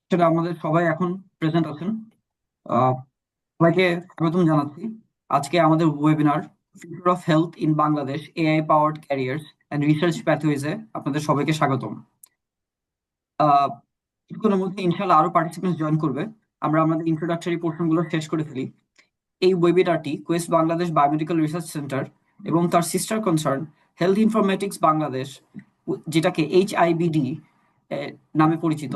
সেটা আমাদের সবাই এখন প্রেজেন্ট আছেন। আহ, সবাইকে স্বাগতম জানাচ্ছি। আজকে আমাদের webinar future of health in Bangladesh AI powered careers and research প্যাথওয়েজে আপনাদের সবাইকে স্বাগতম। কিছুক্ষণের মধ্যে ইনশাল্লাহ আরো পার্টিসিপেন্টস জয়েন করবে। আমরা আমাদের ইন্ট্রোডাক্টরি পোর্শন গুলো শেষ করে ফেলি। এই ওয়েবিনারটি Quest Bangladesh biomedical research centre এবং তার sister concern health informatics Bangladesh, যেটাকে HIBD নামে পরিচিত,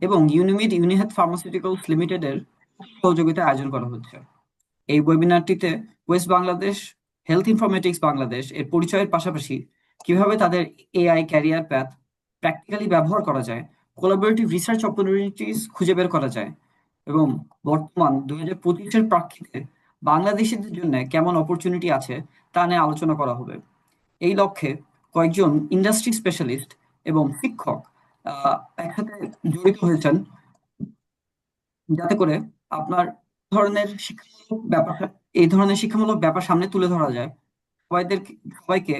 এবং ইউনিমিড ইউনিহেলথ ফার্মাসিউটিক্যালস লিমিটেডের সহযোগিতায় আয়োজন করা হচ্ছে। এই ওয়েবিনারটিতে Quest Bangladesh health informatics Bangladesh এর পরিচয়ের পাশাপাশি কিভাবে তাদের AI ক্যারিয়ার প্যাথ প্র্যাকটিক্যালি ব্যবহার করা যায়, কোলাবোরেটিভ রিসার্চ অপরচুনিটিস খুঁজে বের করা যায়, এবং বর্তমান 2025-এর প্রেক্ষিতে বাংলাদেশিদের জন্য কেমন অপরচুনিটি আছে তা নিয়ে আলোচনা করা হবে। এই লক্ষ্যে কয়েকজন ইন্ডাস্ট্রি স্পেশালিস্ট এবং শিক্ষক একসাথে জড়িত হয়েছেন, যাতে করে আপনার ধরনের শিক্ষামূলক ব্যাপার এই ধরনের শিক্ষামূলক ব্যাপার সামনে তুলে ধরা যায়। সবাইকে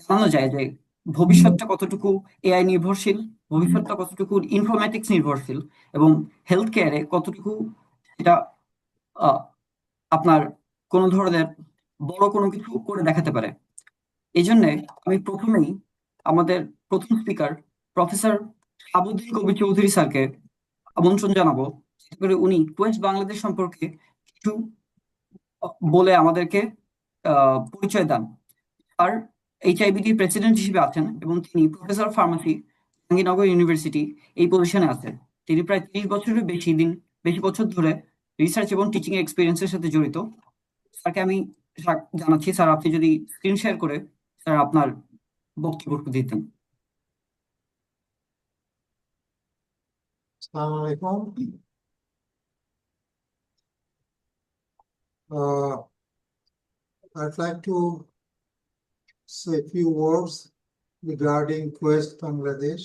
জানানো যায় যে ভবিষ্যৎটা কতটুকু AI নির্ভরশীল, ভবিষ্যৎটা কতটুকু ইনফরমেটিক্স নির্ভরশীল, এবং হেলথ কেয়ারে কতটুকু এটা আহ, আপনার কোনো ধরনের বড় কোনো কিছু করে দেখাতে পারে। এই জন্য আমি প্রথমেই আমাদের প্রথম স্পিকার প্রফেসর শাহাবুদ্দিন কবির চৌধুরী স্যারকে আমন্ত্রণ জানাবো, যাতে করে উনি কোয়েস্ট বাংলাদেশ সম্পর্কে কিছু বলে আমাদেরকে পরিচয় দেন। আর HIBD প্রেসিডেন্ট হিসেবে আছেন এবং তিনি professor of pharmacy, Jahangirnagar university এই পজিশনে আছেন। তিনি প্রায় 30 বছরের বেশি বছর ধরে রিসার্চ এবং টিচিং এক্সপিরিয়েন্সের সাথে জড়িত। স্যারকে আমি জানাচ্ছি। স্যার, আপনি যদি স্ক্রিন শেয়ার করে স্যার আপনার বক্তব্য দিতেন। Assalamu alaikum. I'd like to say a few words regarding Quest Bangladesh.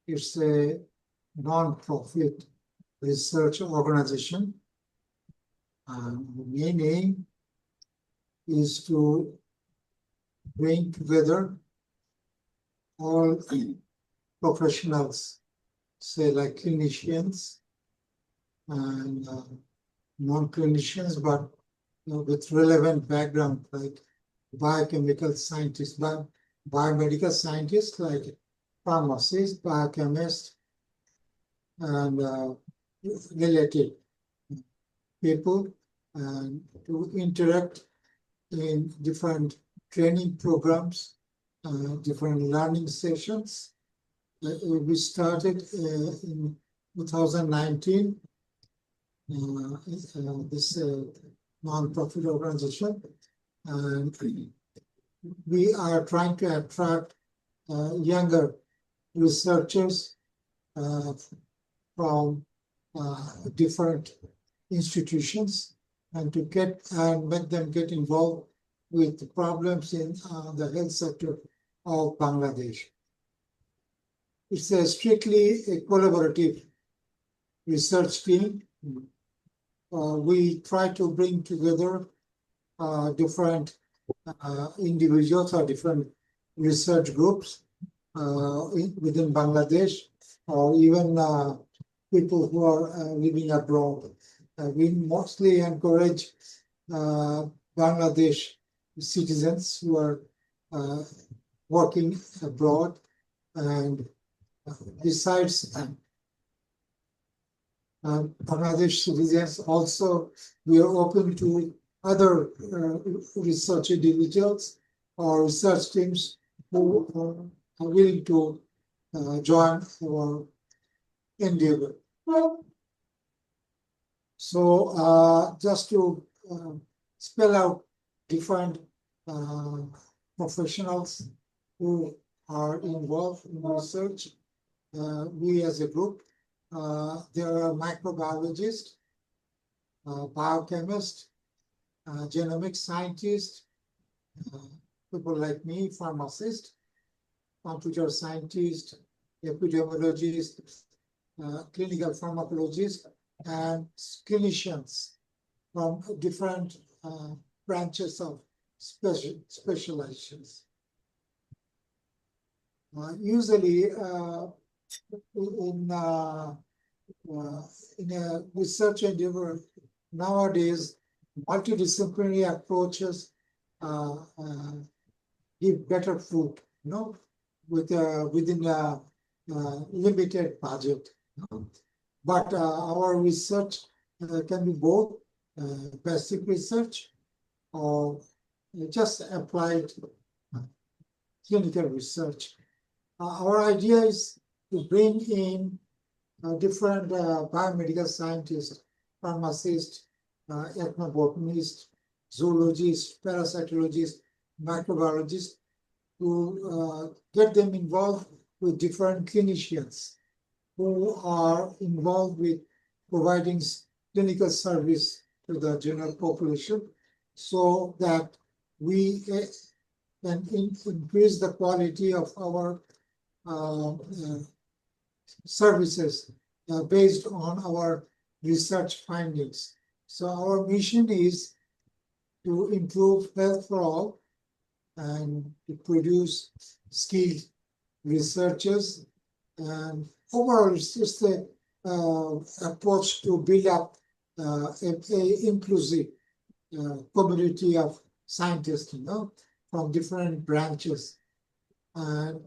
It's a non-profit research organization. The main aim is to bring together all professionals, say like clinicians and non-clinicians, but with relevant background, like biochemical scientists, biomedical scientists, like pharmacists, biochemists, and related people, and to interact in different training programs, different learning sessions. We started in 2019. This non-profit organization, and we are trying to attract younger researchers from different institutions, and to make them get involved with the problems in the health sector of Bangladesh. It's strictly a collaborative research team. We try to bring together different individuals or different research groups within Bangladesh, or even people who are living abroad. We mostly encourage Bangladesh citizens who are working abroad, and besides Bangladesh citizens, also we are open to other research individuals or research teams who are willing to join our endeavor. So just to spell out different professionals who are involved in research, we as a group, there are microbiologists, biochemists, genomic scientists, people like me, pharmacists, computer scientists, epidemiologists, clinical pharmacologists, and clinicians from different branches of specializations. Usually, in in a research endeavor nowadays, multidisciplinary approaches give better fruit, within a limited budget. But our research can be both basic research or just applied clinical research. Our idea is to bring in different biomedical scientists, pharmacists, ethnobotanists, zoologists, parasitologists, microbiologists, to get them involved with different clinicians who are involved with providing clinical service to the general population, so that we can increase the quality of our services based on our research findings. So our mission is to improve health for all and to produce skilled researchers. And overall, it's just a approach to build up an inclusive community of scientists, from different branches. And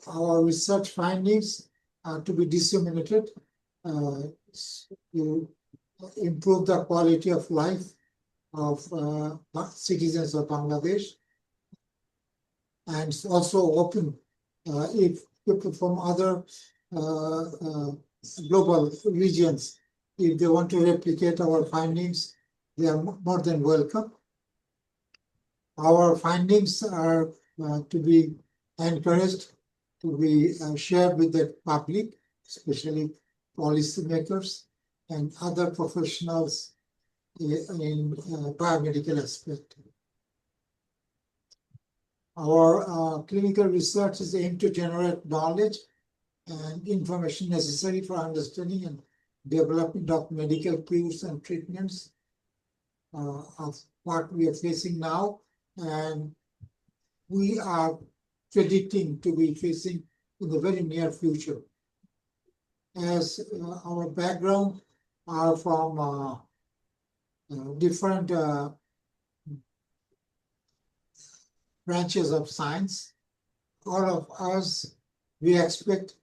our research findings are to be disseminated to improve the quality of life of citizens of Bangladesh, and also open if people from other global regions, if they want to replicate our findings, they are more than welcome. Our findings are to be encouraged, to be shared with the public, especially policymakers and other professionals in biomedical aspect. Our clinical research is aimed to generate knowledge and information necessary for understanding and development of medical cures and treatments of what we are facing now, and we are predicting to be facing in the very near future. As our background are from different branches of science, all of us, we expect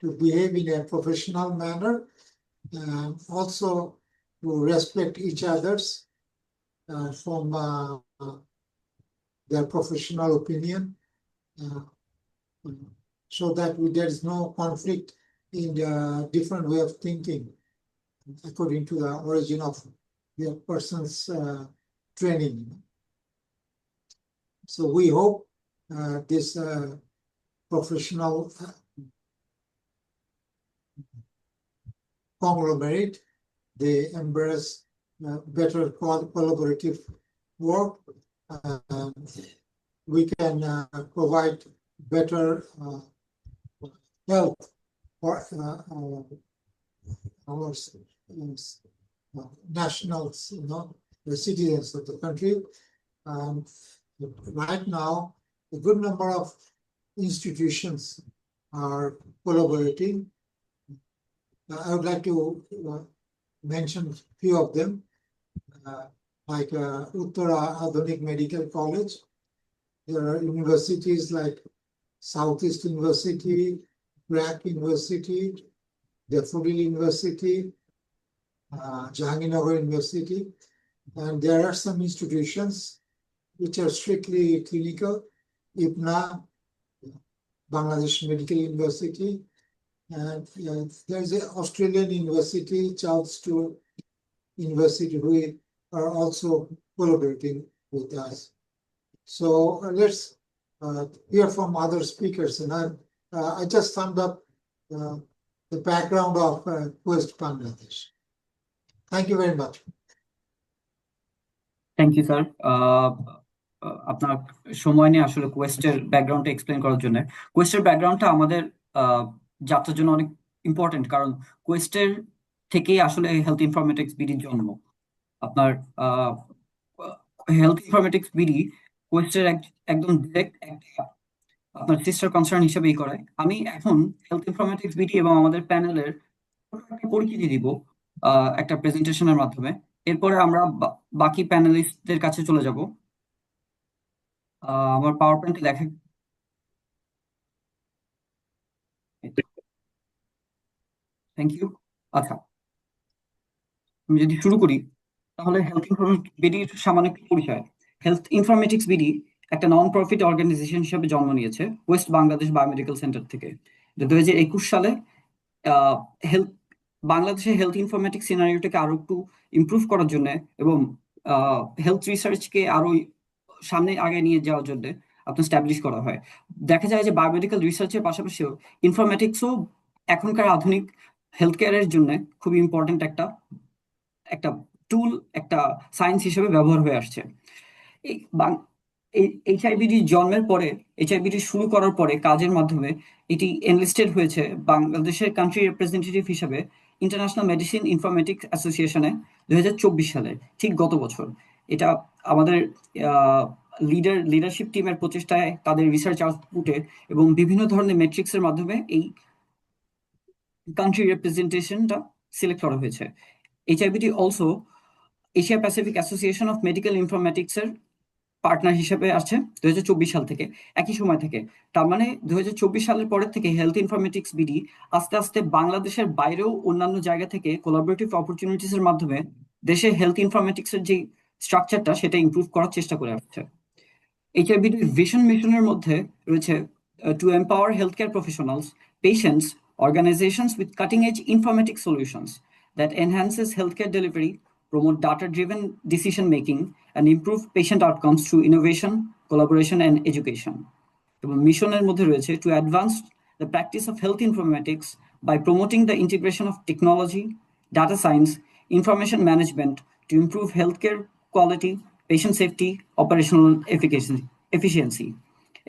to behave in a professional manner and also to respect each other's from their professional opinion, so that there is no conflict in the different way of thinking according to the origin of the person's training. So we hope this professional conglomerate, they embrace better collaborative work, and we can provide better health for our nationals, the citizens of the country. Right now, a good number of institutions are collaborating. I would like to mention a few of them, like Uttara Adhunik Medical College. There are universities like Southeast University, Black University, Daffodil University, Jahangirnagar University, and there are some institutions which are strictly clinical, IPNA, Bangladesh Medical University, and there is an Australian university, Choudhuri University, who are also collaborating with us. So let's hear from other speakers. And I just summed up the background of Quest Bangladesh. Thank you very much. Thank you sir, আপনার সময় নিয়ে আসলে কোয়েস্টের ব্যাকগ্রাউন্ডটা explain করার জন্য। কোয়েস্টের ব্যাকগ্রাউন্ডটা আমাদের যাত্রার জন্য অনেক ইম্পর্টেন্ট, কারণ কোয়েস্টের থেকেই আসলে হেলথ ইনফরমেটিক্স বিডির জন্ম। আপনার হেলথ ইনফরমেটিক্স বিডি কোয়েস্টের একদম ডিরেক্ট একটা আপনার সিস্টার কনসার্ন হিসেবেই করায়। আমি এখন হেলথ ইনফরমেটিক্স বিডি এবং আমাদের প্যানেলের একটা পরিচিতি দিব একটা প্রেজেন্টেশনের মাধ্যমে। এরপরে আমরা বাকি প্যানেলিস্টদের কাছে চলে যাব। আমার পাওয়ার পয়েন্টে দেখা, থ্যাংক ইউ। আচ্ছা, আমি যদি শুরু করি, তাহলে হেলথ ইনফরমেটিক্স বিডির সামান্য একটু পরিচয়। হেলথ ইনফরমেটিক্স বিডি একটা নন প্রফিট অর্গানাইজেশন হিসেবে জন্ম নিয়েছে ওয়েস্ট বাংলাদেশ বায়োমেডিকেল সেন্টার থেকে। 2021 সালে হেলথ বাংলাদেশে হেলথ ইনফরমেটিক্স সিনারিওটাকে আরো একটু ইমপ্রুভ করার জন্য এবং হেলথ রিসার্চকে আরো সামনে আগে নিয়ে যাওয়ার জন্য আপনার স্ট্যাবলিশ করা হয়। দেখা যায় যে বায়োমেডিক্যাল রিসার্চের পাশাপাশিও ইনফরমেটিক্সও এখনকার আধুনিক হেলথ কেয়ারের জন্য খুবই ইম্পর্টেন্ট একটা একটা টুল, একটা সায়েন্স হিসেবে ব্যবহার হয়ে আসছে। এই এইচআইভিডি জন্মের পরে, এইচআইভিডি শুরু করার পরে কাজের মাধ্যমে এটি এনলিস্টেড হয়েছে বাংলাদেশের কান্ট্রি রিপ্রেজেন্টেটিভ হিসেবে ইন্টারন্যাশনাল মেডিসিন ইনফরমেটিক্স অ্যাসোসিয়েশনে 2024 সালে, ঠিক গত বছর। এটা আমাদের লিডারশিপ টিমের প্রচেষ্টায়, তাদের রিসার্চ আউটপুটে এবং বিভিন্ন ধরনের মেট্রিক্সের মাধ্যমে এই কান্ট্রি রিপ্রেজেন্টেশনটা সিলেক্ট করা হয়েছে। HIBD also Asia Pacific Association of Medical Informatics এর পার্টনার হিসেবে আছে 2024 সাল থেকে, একই সময় থেকে। তার মানে 2024 সালের পরের থেকে হেলথ ইনফরমেটিক্স বিডি আস্তে আস্তে বাংলাদেশের বাইরেও অন্যান্য জায়গা থেকে কোলাবোরেটিভ অপরচুনিটিস এর মাধ্যমে দেশে হেলথ ইনফরমেটিক্স এর যে স্ট্রাকচারটা সেটা ইমপ্রুভ করার চেষ্টা করে আসছে। HIBD vision মিশনের মধ্যে রয়েছে to empower healthcare professionals, patients, organizations with cutting-edge informatics solutions that enhances healthcare delivery, promote data-driven decision-making, and improve patient outcomes through innovation, collaboration, and education. এবং মিশনের মধ্যে রয়েছে to advance the practice of health informatics by promoting the integration of technology, data science, information management to improve healthcare quality, patient safety, operational efficiency.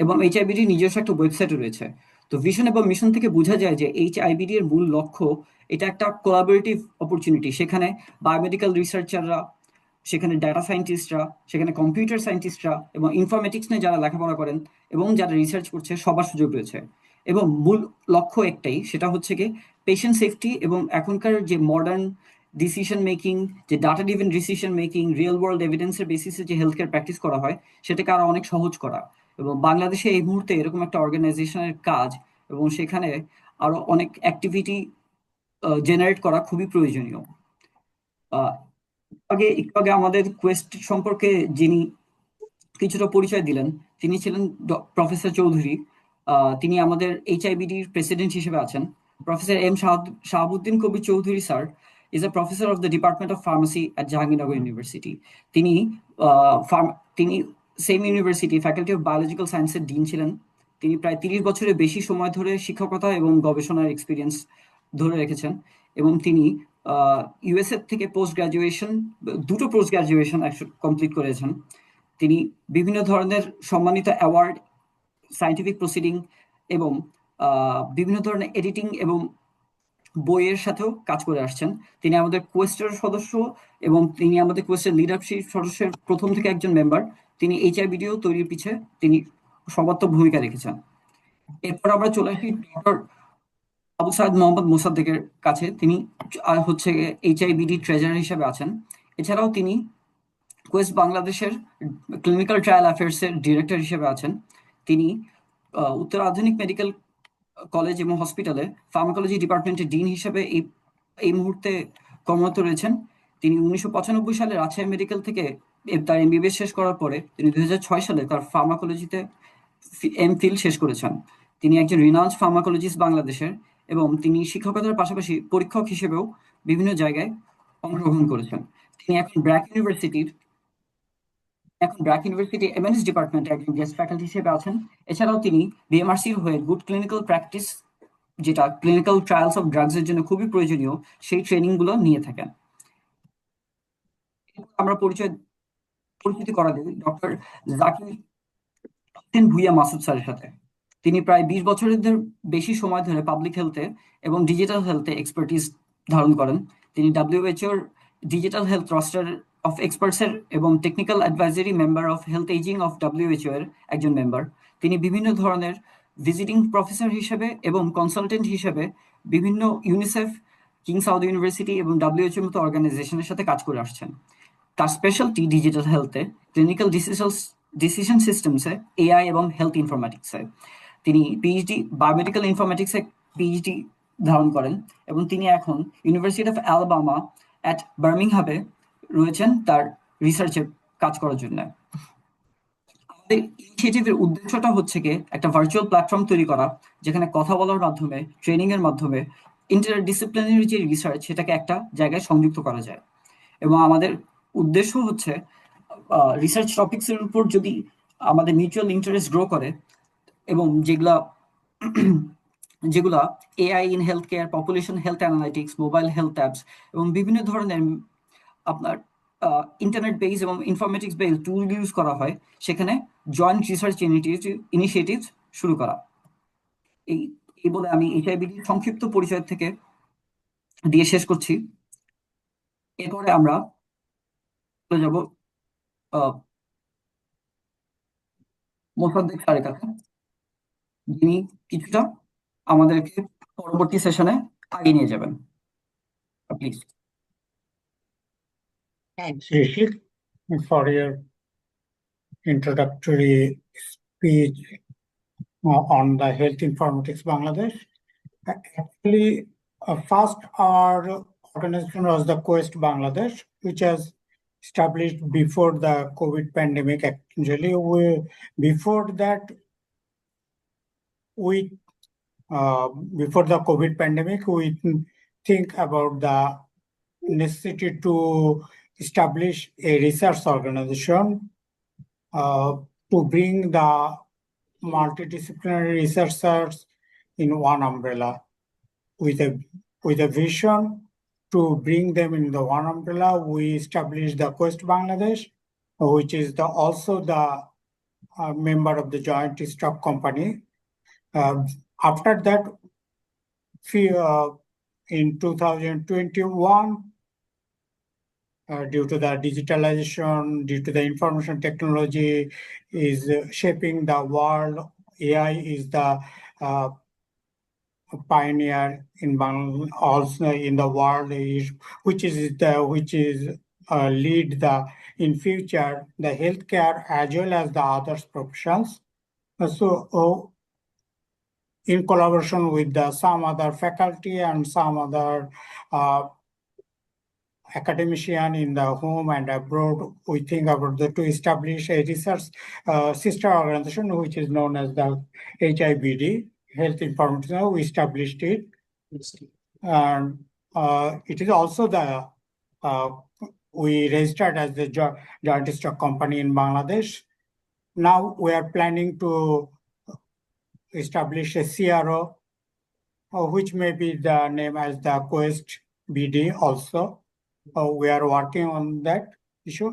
এবং এইচআইবিডি নিজস্ব একটা ওয়েবসাইটও রয়েছে। তো vision এবং মিশন থেকে বোঝা যায় যে এইচআইবিডি এর মূল লক্ষ্য, এটা একটা কোলাবোরেটিভ অপরচুনিটি। সেখানে বায়োমেডিক্যাল রিসার্চাররা, সেখানে ডাটা সায়েন্টিস্টরা, সেখানে কম্পিউটার সায়েন্টিস্টরা এবং ইনফরমেটিক্স নিয়ে যারা লেখাপড়া করেন এবং যারা রিসার্চ করছে সবার সুযোগ রয়েছে। এবং মূল লক্ষ্য একটাই, সেটা হচ্ছে কি পেশেন্ট সেফটি এবং এখনকার যে মডার্ন ডিসিশন মেকিং, যে data driven decision making, real world এভিডেন্সের বেসিসে যে হেলথ কেয়ার প্র্যাকটিস করা হয় সেটাকে আরো অনেক সহজ করা। এবং বাংলাদেশে এই মুহূর্তে এরকম একটা অর্গানাইজেশনের কাজ এবং সেখানে আরো অনেক অ্যাক্টিভিটি জেনারেট করা খুবই প্রয়োজনীয়। আহ, একটু আগে আমাদের কোয়েস্ট সম্পর্কে যিনি কিছুটা পরিচয় দিলেন, তিনি ছিলেন প্রফেসর চৌধুরী। তিনি আমাদের এইচআইবিডির প্রেসিডেন্ট হিসেবে আছেন। Professor Shahabuddin Kabir Chowdhury sir is a professor of the department of pharmacy at Jahangirnagar university. তিনি তিনি same university faculty of biological সায়েন্সের ডিন ছিলেন। তিনি প্রায় 30 বছরের বেশি সময় ধরে শিক্ষকতা এবং গবেষণার এক্সপিরিয়েন্স ধরে রেখেছেন। এবং তিনি ইউএসএ থেকে পোস্ট গ্রাজুয়েশন, দুটো পোস্ট গ্রাজুয়েশন কমপ্লিট করেছেন। তিনি বিভিন্ন ধরনের সম্মানিত অ্যাওয়ার্ড, সায়েন্টিফিক প্রসিডিং এবং বিভিন্ন ধরনের এডিটিং এবং বইয়ের সাথেও কাজ করে আসছেন। তিনি আমাদের কোয়েস্টের সদস্য এবং তিনি আমাদের কোয়েস্টের লিডারশিপ সদস্যের প্রথম থেকে একজন মেম্বার। তিনি এইচআইভিডিও তৈরির পিছে তিনি সর্বাত্মক ভূমিকা রেখেছেন। এরপর আমরা চলে আসি ডক্টর আবু সাইদ মোহাম্মদ মোসাদ্দেকের কাছে। তিনি হচ্ছে এইচআইভিডি ট্রেজারার হিসেবে আছেন। এছাড়াও তিনি কোয়েস্ট বাংলাদেশের ক্লিনিক্যাল ট্রায়াল অ্যাফেয়ার্সের ডিরেক্টর হিসেবে আছেন। তিনি উত্তরা আধুনিক মেডিকেল কলেজ এবং হসপিটালে ফার্মাকোলজি ডিপার্টমেন্টের ডিন হিসেবে এই মুহূর্তে কর্মরত রয়েছেন। তিনি 1995 সালে রাজশাহী মেডিকেল থেকে তার এমবিবিএস শেষ করার পরে তিনি 2006 সালে তার ফার্মাকোলজিতে এমফিল শেষ করেছেন। তিনি একজন রিনাউন্ড ফার্মাকোলজিস্ট বাংলাদেশের এবং তিনি শিক্ষকতার পাশাপাশি পরীক্ষক হিসেবেও বিভিন্ন জায়গায় অংশগ্রহণ করেছেন। তিনি এখন ব্র্যাক ইউনিভার্সিটি এমএনএস ডিপার্টমেন্টে একজন গেস্ট ফ্যাকাল্টি হিসেবে আছেন। এছাড়াও তিনি বিএমআরসির হয়ে গুড ক্লিনিক্যাল প্র্যাকটিস, যেটা ক্লিনিক্যাল ট্রায়ালস অফ ড্রাগস এর জন্য খুবই প্রয়োজনীয়, সেই ট্রেনিং গুলো নিয়ে থাকেন। আমরা পরিচিতি করা দিই ডক্টর জাকির হোসেন ভুইয়া মাসুদ স্যারের সাথে। তিনি প্রায় 20 বছরের বেশি সময় ধরে পাবলিক হেলথে এবং ডিজিটাল হেলথে এক্সপার্টিস ধারণ করেন। তিনি ডাব্লিউএইচওর digital health roster of experts এর এবং technical advisory member of health ageing of WHO এর একজন মেম্বার। তিনি বিভিন্ন ধরনের ভিজিটিং প্রফেসর হিসেবে এবং কনসালটেন্ট হিসেবে বিভিন্ন ইউনিসেফ, কিং সাউদ ইউনিভার্সিটি এবং WHO এর মতো অর্গানাইজেশনের সাথে কাজ করে আসছেন। তার স্পেশালটি ডিজিটাল হেলথে, ক্লিনিক্যাল ডিসিশন সিস্টেমসে, AI এবং হেলথ ইনফরম্যাটিক্সে। তিনি পিএইচডি বায়োমেডিক্যাল ইনফরম্যাটিক্সে পিএইচডি ধারণ করেন এবং তিনি এখন ইউনিভার্সিটি অফ অ্যালাবামা অ্যাট বার্মিংহামে রয়েছেন তার রিসার্চে কাজ করার জন্য। আমাদের ইনিশিয়েটিভের উদ্দেশ্যটা হচ্ছে কি একটা ভার্চুয়াল প্ল্যাটফর্ম তৈরি করা, যেখানে কথা বলার মাধ্যমে, ট্রেনিং এর মাধ্যমে ইন্টারডিসিপ্লিনারি যে রিসার্চ সেটাকে একটা জায়গায় সংযুক্ত করা যায়। এবং আমাদের উদ্দেশ্য হচ্ছে রিসার্চ টপিকস এর উপর যদি আমাদের মিউচুয়াল ইন্টারেস্ট গ্রো করে এবং যেগুলা AI in health care, population health analytics, mobile health apps এবং বিভিন্ন ধরনের আপনার ইন্টারনেট বেস এবং ইনফরমেটিক্স বেস টুল ইউজ করা হয়, সেখানে জয়েন্ট রিসার্চ ইনিশিয়েটিভ শুরু করা। এই এই বলে আমি HIBD সংক্ষিপ্ত পরিচয় থেকে দিয়ে শেষ করছি। এরপরে আমরা চলে যাব মোসাদ্দেক স্যারের কাছে, যিনি কিছুটা আমাদেরকে পরবর্তী সেশনে আগিয়ে নিয়ে যাবেন। Please. Thanks, Rishi, for your introductory speech on the Health Informatics Bangladesh. Actually, first our organization was the Quest Bangladesh, which was established before the COVID pandemic. Actually, before the COVID pandemic, we think about the necessity to establish a research organization to bring the multidisciplinary researchers in one umbrella, with a vision to bring them in the one umbrella. We established the Quest Bangladesh, which is also the member of the joint stock company. After that, in 2021, due to the digitalization, due to the information technology is shaping the world, AI is the pioneer in Bangladesh, also in the world, which is lead in future the healthcare as well as the other professions. So, in collaboration with some other faculty and some other academician in the home and abroad, we think about to establish a research sister organization, which is known as the HIBD, Health Informatics. We established it. And it is also we registered as the joint stock company in Bangladesh. Now we are planning to establish a CRO, which may be the name as the Quest BD also. We are working on that issue.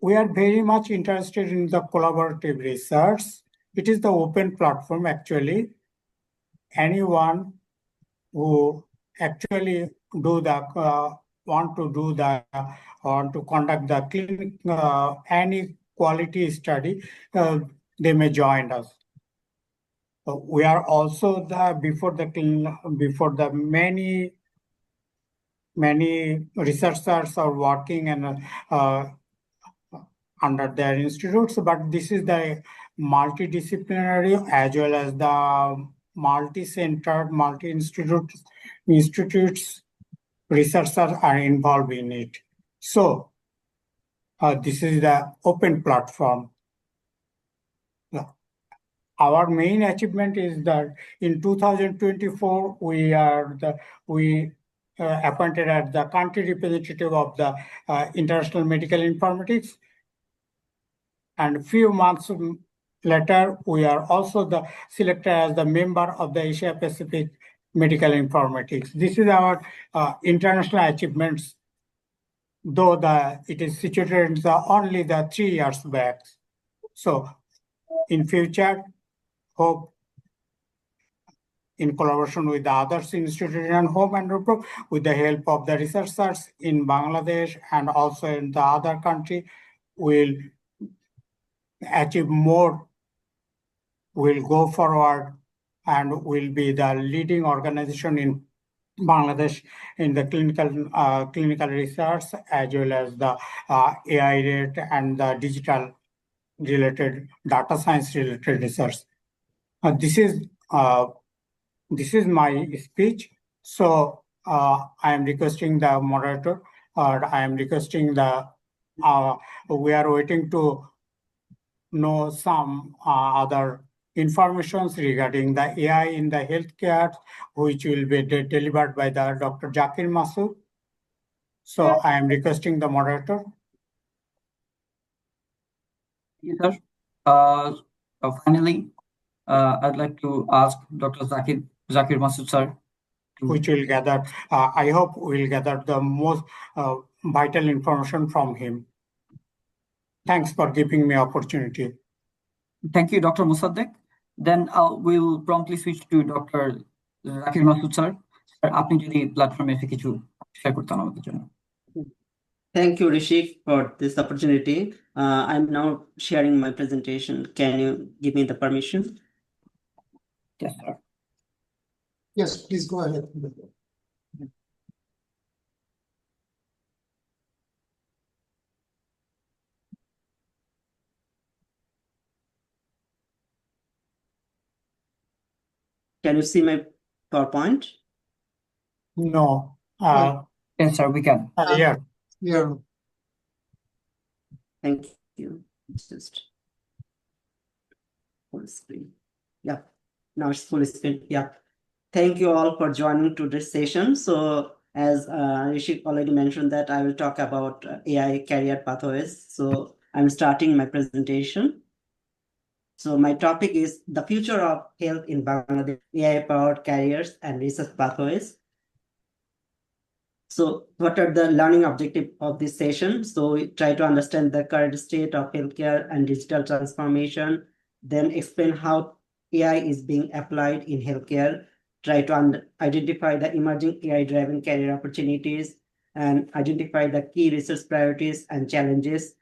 We are very much interested in the collaborative research. It is the open platform actually. Anyone who actually want to conduct the clinic, any quality study, they may join us. We are also before the many researchers are working and under their institutes, but this is the multidisciplinary as well as the multi-centered, multi-institutes researchers are involved in it. So this is the open platform. Our main achievement is that in 2024 we appointed as the country representative of the International Medical Informatics, and a few months later we are also selected as the member of the Asia Pacific Medical Informatics. This is our international achievements, though it is situated only 3 years back. So in future, hope in collaboration with the other institutions, home and abroad, with the help of the researchers in Bangladesh and also in the other country, will achieve more will go forward and will be the leading organization in Bangladesh in the clinical research as well as the AI rate and the digital related data science related research. This is my speech. So I am requesting the moderator, or I am requesting the we are waiting to know some other informations regarding the AI in the healthcare, which will be delivered by the Dr. Zakir Masood. So I am requesting the moderator. Yes, sir. Finally, I'd like to ask Dr. Zakir Masood, sir, which will gather, I hope we'll gather the most vital information from him. Thanks for giving me opportunity. Thank you, Dr. Mosaddek. Then we'll promptly switch to Dr. Zakir Masood, sir. Sir, আপনি যদি প্ল্যাটফর্মে এসে কিছু share করতেন আমাদের জন্য। Thank you, Rishik, for this opportunity. I'm now sharing my presentation. Can you give me the permission? Yes, sir. Yes, please go ahead. Can you see my PowerPoint? No. Yes, sir, we can. Yeah. Yeah. Thank you. Just full screen. Yeah. Now it's full screen. Yeah. Thank you all for joining to this session. So as Rishik already mentioned that I will talk about AI career pathways. So I'm starting my presentation. So my topic is the future of health in Bangladesh, AI-powered careers and research pathways. So what are the learning objectives of this session? So we try to understand the current state of healthcare and digital transformation, then explain how AI is being applied in healthcare, try to identify the emerging AI-driven career opportunities, and identify the key research priorities and challenges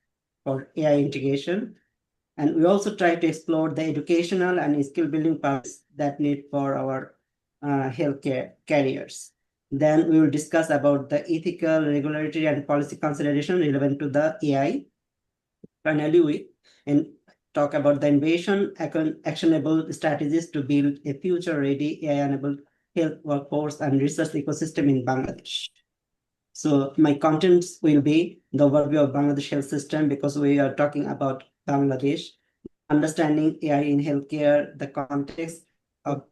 for AI integration. And we also try to explore the educational and skill building paths that need for our healthcare careers. Then we will discuss about the ethical, regulatory, and policy consideration relevant to the AI. Finally, we talk about the innovation, actionable strategies to build a future-ready AI-enabled health workforce and research ecosystem in Bangladesh. So my contents will be the overview of Bangladesh health system, because we are talking about Bangladesh, understanding AI in healthcare, the context of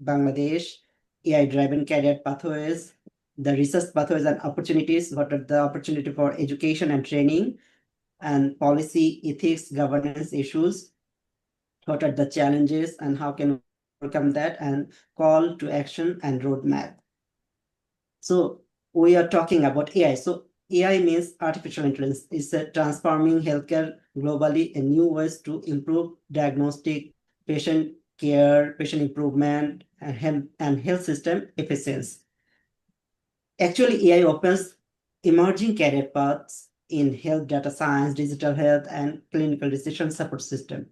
Bangladesh, AI-driven career pathways, the research pathways and opportunities, what are the opportunity for education and training, and policy, ethics, governance issues, what are the challenges and how can we overcome that, and call to action and roadmap. So we are talking about AI. So AI means artificial intelligence. It's transforming healthcare globally in new ways to improve diagnostic, patient care, patient improvement, and health system efficiency. Actually, AI opens emerging career paths in health data science, digital health, and clinical decision support system.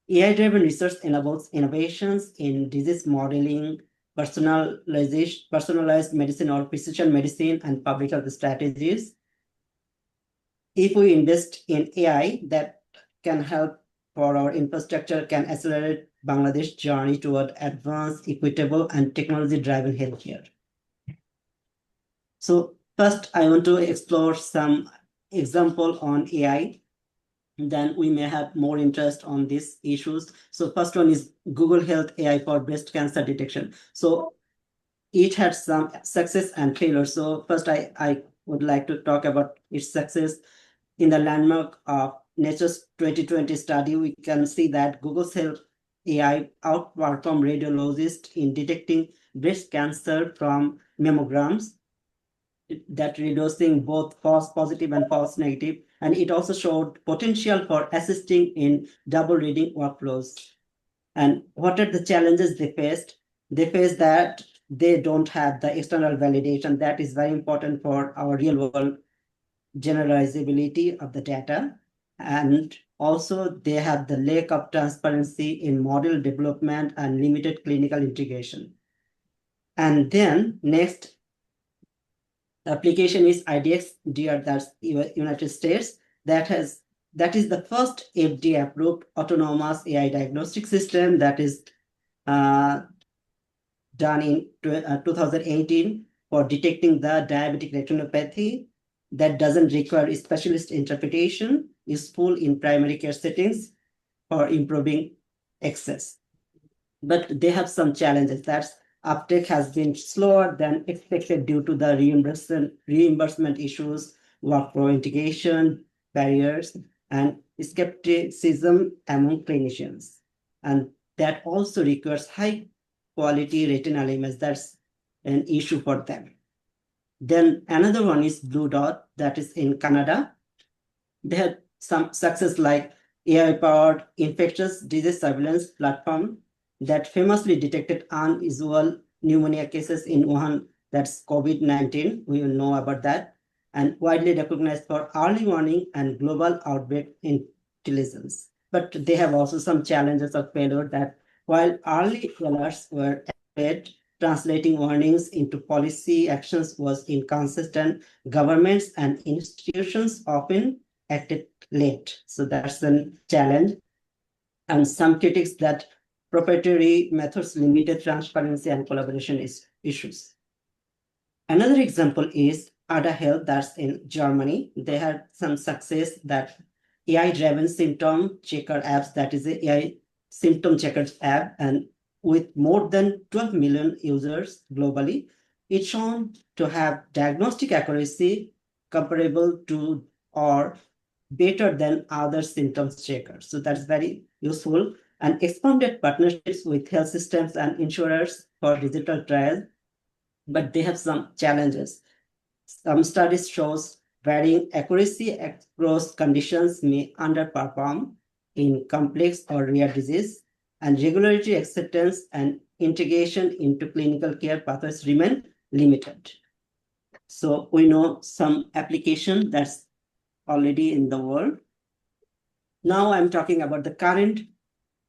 AI-driven research enables innovations in disease modeling, personalized medicine or precision medicine, and public health strategies. If we invest in AI that can help for our infrastructure, can accelerate Bangladesh's journey toward advanced, equitable, and technology-driven healthcare. So first, I want to explore some example on AI. Then we may have more interest on these issues. So first one is Google Health AI for breast cancer detection. So it had some success and failure. So first I would like to talk about its success. In the landmark of Nature's 2020 study, we can see that Google's Health AI outperformed radiologists in detecting breast cancer from mammograms, that reducing both false positive and false negative. And it also showed potential for assisting in double reading workflows. And what are the challenges they faced? They faced that they don't have the external validation. That is very important for our real world generalizability of the data. And Also, they have the lack of transparency in model development and limited clinical integration. And then next application is IDX-DR, that's United States, that is the first FDA approved autonomous AI diagnostic system that is done in 2018 for detecting the diabetic retinopathy that doesn't require specialist interpretation, useful in primary care settings for improving access. But they have some challenges. That's uptake has been slower than expected due to the reimbursement issues, workflow integration barriers, and skepticism among clinicians. And that also requires high quality retinal image. That's an issue for them. Then another one is Blue Dot, that is in Canada. They had some success like AI-powered infectious disease surveillance platform that famously detected unusual pneumonia cases in Wuhan. That's COVID-19. We will know about that. And widely recognized for early warning and global outbreak intelligence. But they have also some challenges of failure that while early alerts were accurate, translating warnings into policy actions was inconsistent. Governments and institutions often acted late. So that's a challenge. And some critics that proprietary methods limited transparency and collaboration issues. Another example is Ada Health, that's in Germany. They had some success that AI-driven symptom checker apps, that is the AI symptom checkers app, and with more than 12 million users globally, it's shown to have diagnostic accuracy comparable to or better than other symptoms checkers. So that's very useful. And expanded partnerships with health systems and insurers for digital trials, but they have some challenges. Some studies shows varying accuracy across conditions may underperform in complex or rare disease, and regulatory acceptance and integration into clinical care pathways remain limited. So we know some application that's already in the world. Now I'm talking about the current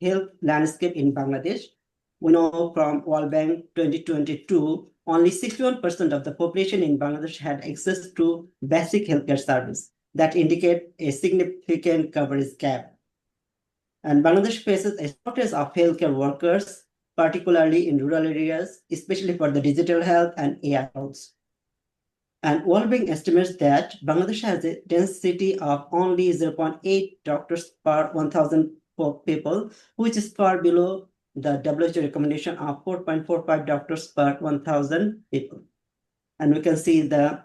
health landscape in Bangladesh. We know from World Bank 2022, only 61% of the population in Bangladesh had access to basic healthcare service. That indicate a significant coverage gap. And Bangladesh faces a shortage of healthcare workers, particularly in rural areas, especially for the digital health and AI roles. And World Bank estimates that Bangladesh has a density of only 0.8 doctors per 1,000 people, which is far below the WHO recommendation of 4.45 doctors per 1,000 people. And we can see the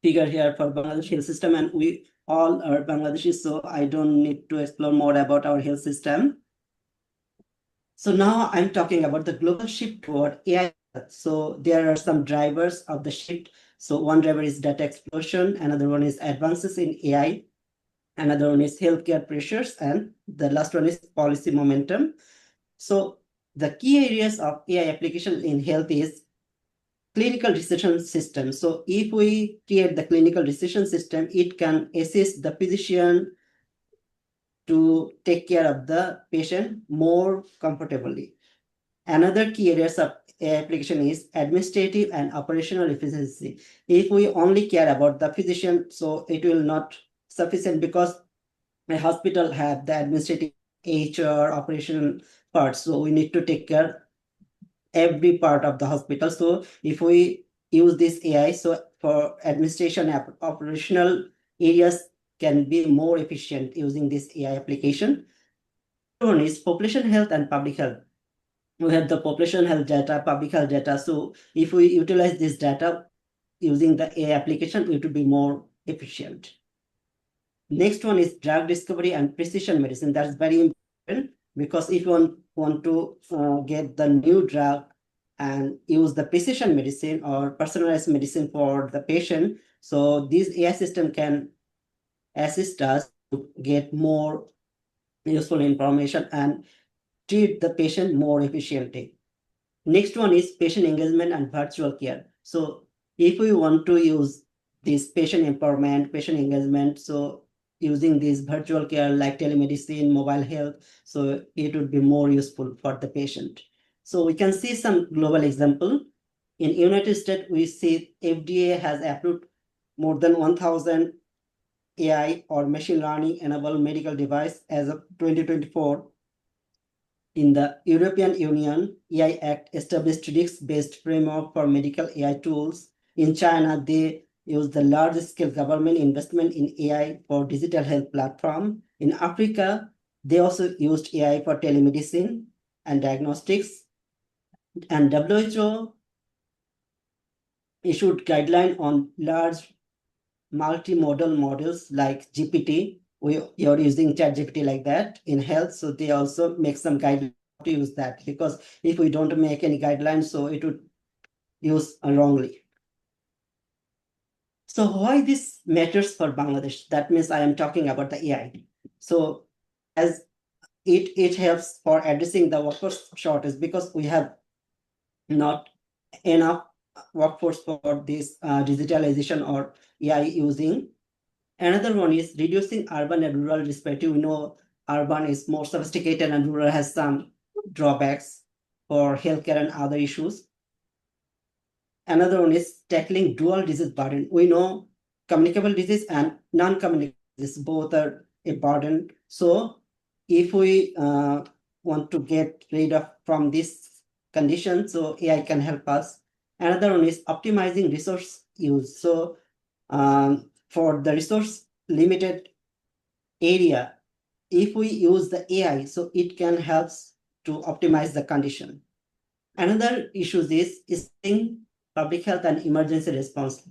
figure here for Bangladesh health system, and we all are Bangladeshis, so I don't need to explore more about our health system. So now I'm talking about the global shift toward AI. So there are some drivers of the shift. So one driver is data explosion, another one is advances in AI, another one is healthcare pressures, and the last one is policy momentum. So the key areas of AI application in health is clinical decision system. So if we create the clinical decision system, it can assist the physician to take care of the patient more comfortably. Another key areas of application is administrative and operational efficiency. If we only care about the physician, so it will not sufficient because a hospital have the administrative HR operational parts. So we need to take care every part of the hospital. So if we use this AI, so for administration operational areas can be more efficient using this AI application. One is population health and public health. We have the population health data, public health data. So if we utilize this data using the AI application, it will be more efficient. Next one is drug discovery and precision medicine. That's very important because if you want to get the new drug and use the precision medicine or personalized medicine for the patient, so this AI system can assist us to get more useful information and treat the patient more efficiently. Next one is patient engagement and virtual care. So if we want to use this patient empowerment, patient engagement, so using this virtual care like telemedicine, mobile health, so it would be more useful for the patient. So we can see some global example. In United States, we see FDA has approved more than 1,000 AI or machine learning enabled medical device as of 2024. In the European Union, AI Act established risk-based framework for medical AI tools. In China, they use the large-scale government investment in AI for digital health platform. In Africa, they also used AI for telemedicine and diagnostics. And WHO issued guideline on large multimodal models like GPT. You're using ChatGPT like that in health, so they also make some guidelines to use that, because if we don't make any guidelines, so it would use wrongly. So why this matters for Bangladesh? That means I am talking about the AI. So as it helps for addressing the workforce shortage, because we have not enough workforce for this digitalization or AI using. Another one is reducing urban and rural respective. We know urban is more sophisticated and rural has some drawbacks for healthcare and other issues. Another one is tackling dual disease burden. We know communicable disease and non-communicable disease, both are a burden. So if we want to get rid of from this condition, so AI can help us. Another one is optimizing resource use. So for the resource limited area, if we use the AI, so it can help to optimize the condition. Another issue is in public health and emergency response.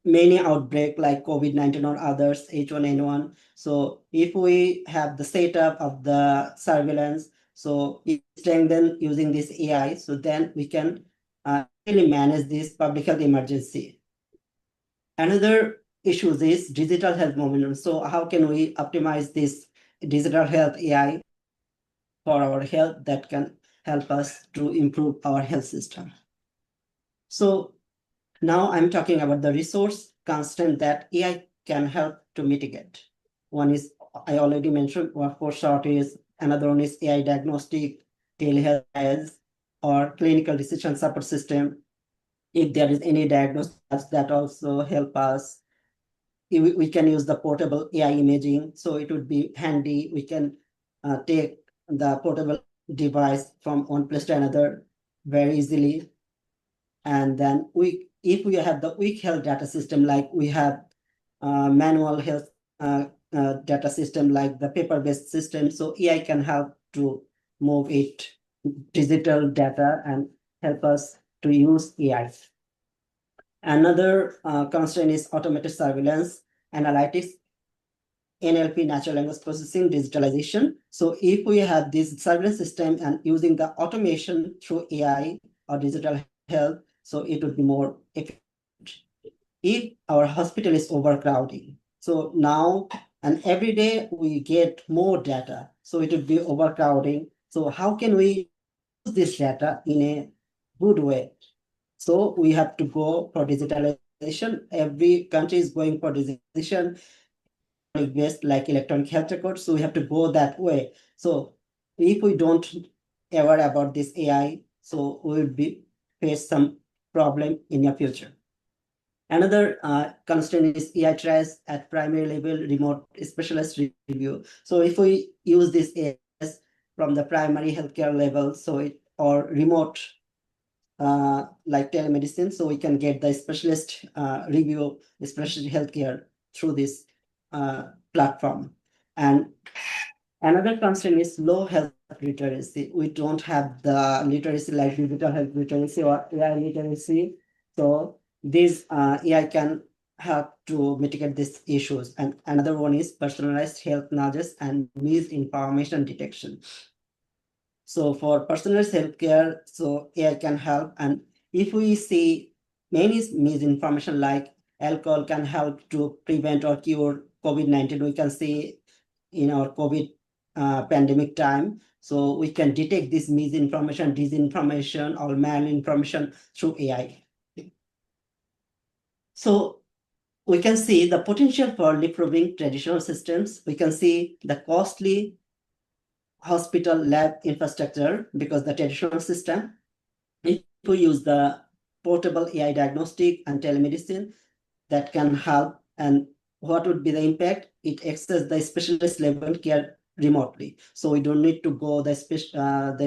Many outbreak like COVID-19 or others, H1N1. So if we have the setup of the surveillance, so if strengthen using this AI, so then we can really manage this public health emergency. Another issue is digital health momentum. So how can we optimize this digital health AI for our health that can help us to improve our health system? So now I'm talking about the resource constraint that AI can help to mitigate. One is, I already mentioned, workforce shortage. Another one is AI diagnostic, telehealth aids, or clinical decision support system. If there is any diagnosis, that also help us. We can use the portable AI imaging, so it would be handy. We can take the portable device from one place to another very easily. And then if we have the weak health data system, like we have manual health data system like the paper-based system, so AI can help to move it digital data and help us to use AI. Another constraint is automated surveillance, analytics, NLP, natural language processing, digitalization. So if we have this surveillance system and using the automation through AI or digital health, so it would be more efficient. If our hospital is overcrowding, so now and every day we get more data, so it would be overcrowding. So how can we use this data in a good way? So we have to go for digitalization. Every country is going for digitalization based like electronic health records. So we have to go that way. So if we don't aware about this AI, so we will be face some problem in the future. Another constraint is AI trials at primary level, remote specialist review. So if we use this AI from the primary healthcare level, so it or remote like telemedicine, so we can get the specialist review, specialist healthcare through this platform. And another constraint is low health literacy. We don't have the literacy like digital health literacy or AI literacy. So this AI can help to mitigate these issues. And another one is personalized health nudges and misinformation detection. So for personalized healthcare, so AI can help. And if we see many misinformation like alcohol can help to prevent or cure COVID-19, we can see in our COVID pandemic time. So we can detect this misinformation, disinformation, or malinformation through AI. So we can see the potential for improving traditional systems. We can see the costly hospital lab infrastructure because the traditional system, if we use the portable AI diagnostic and telemedicine, that can help. And what would be the impact? It access the specialist level care remotely. So we don't need to go the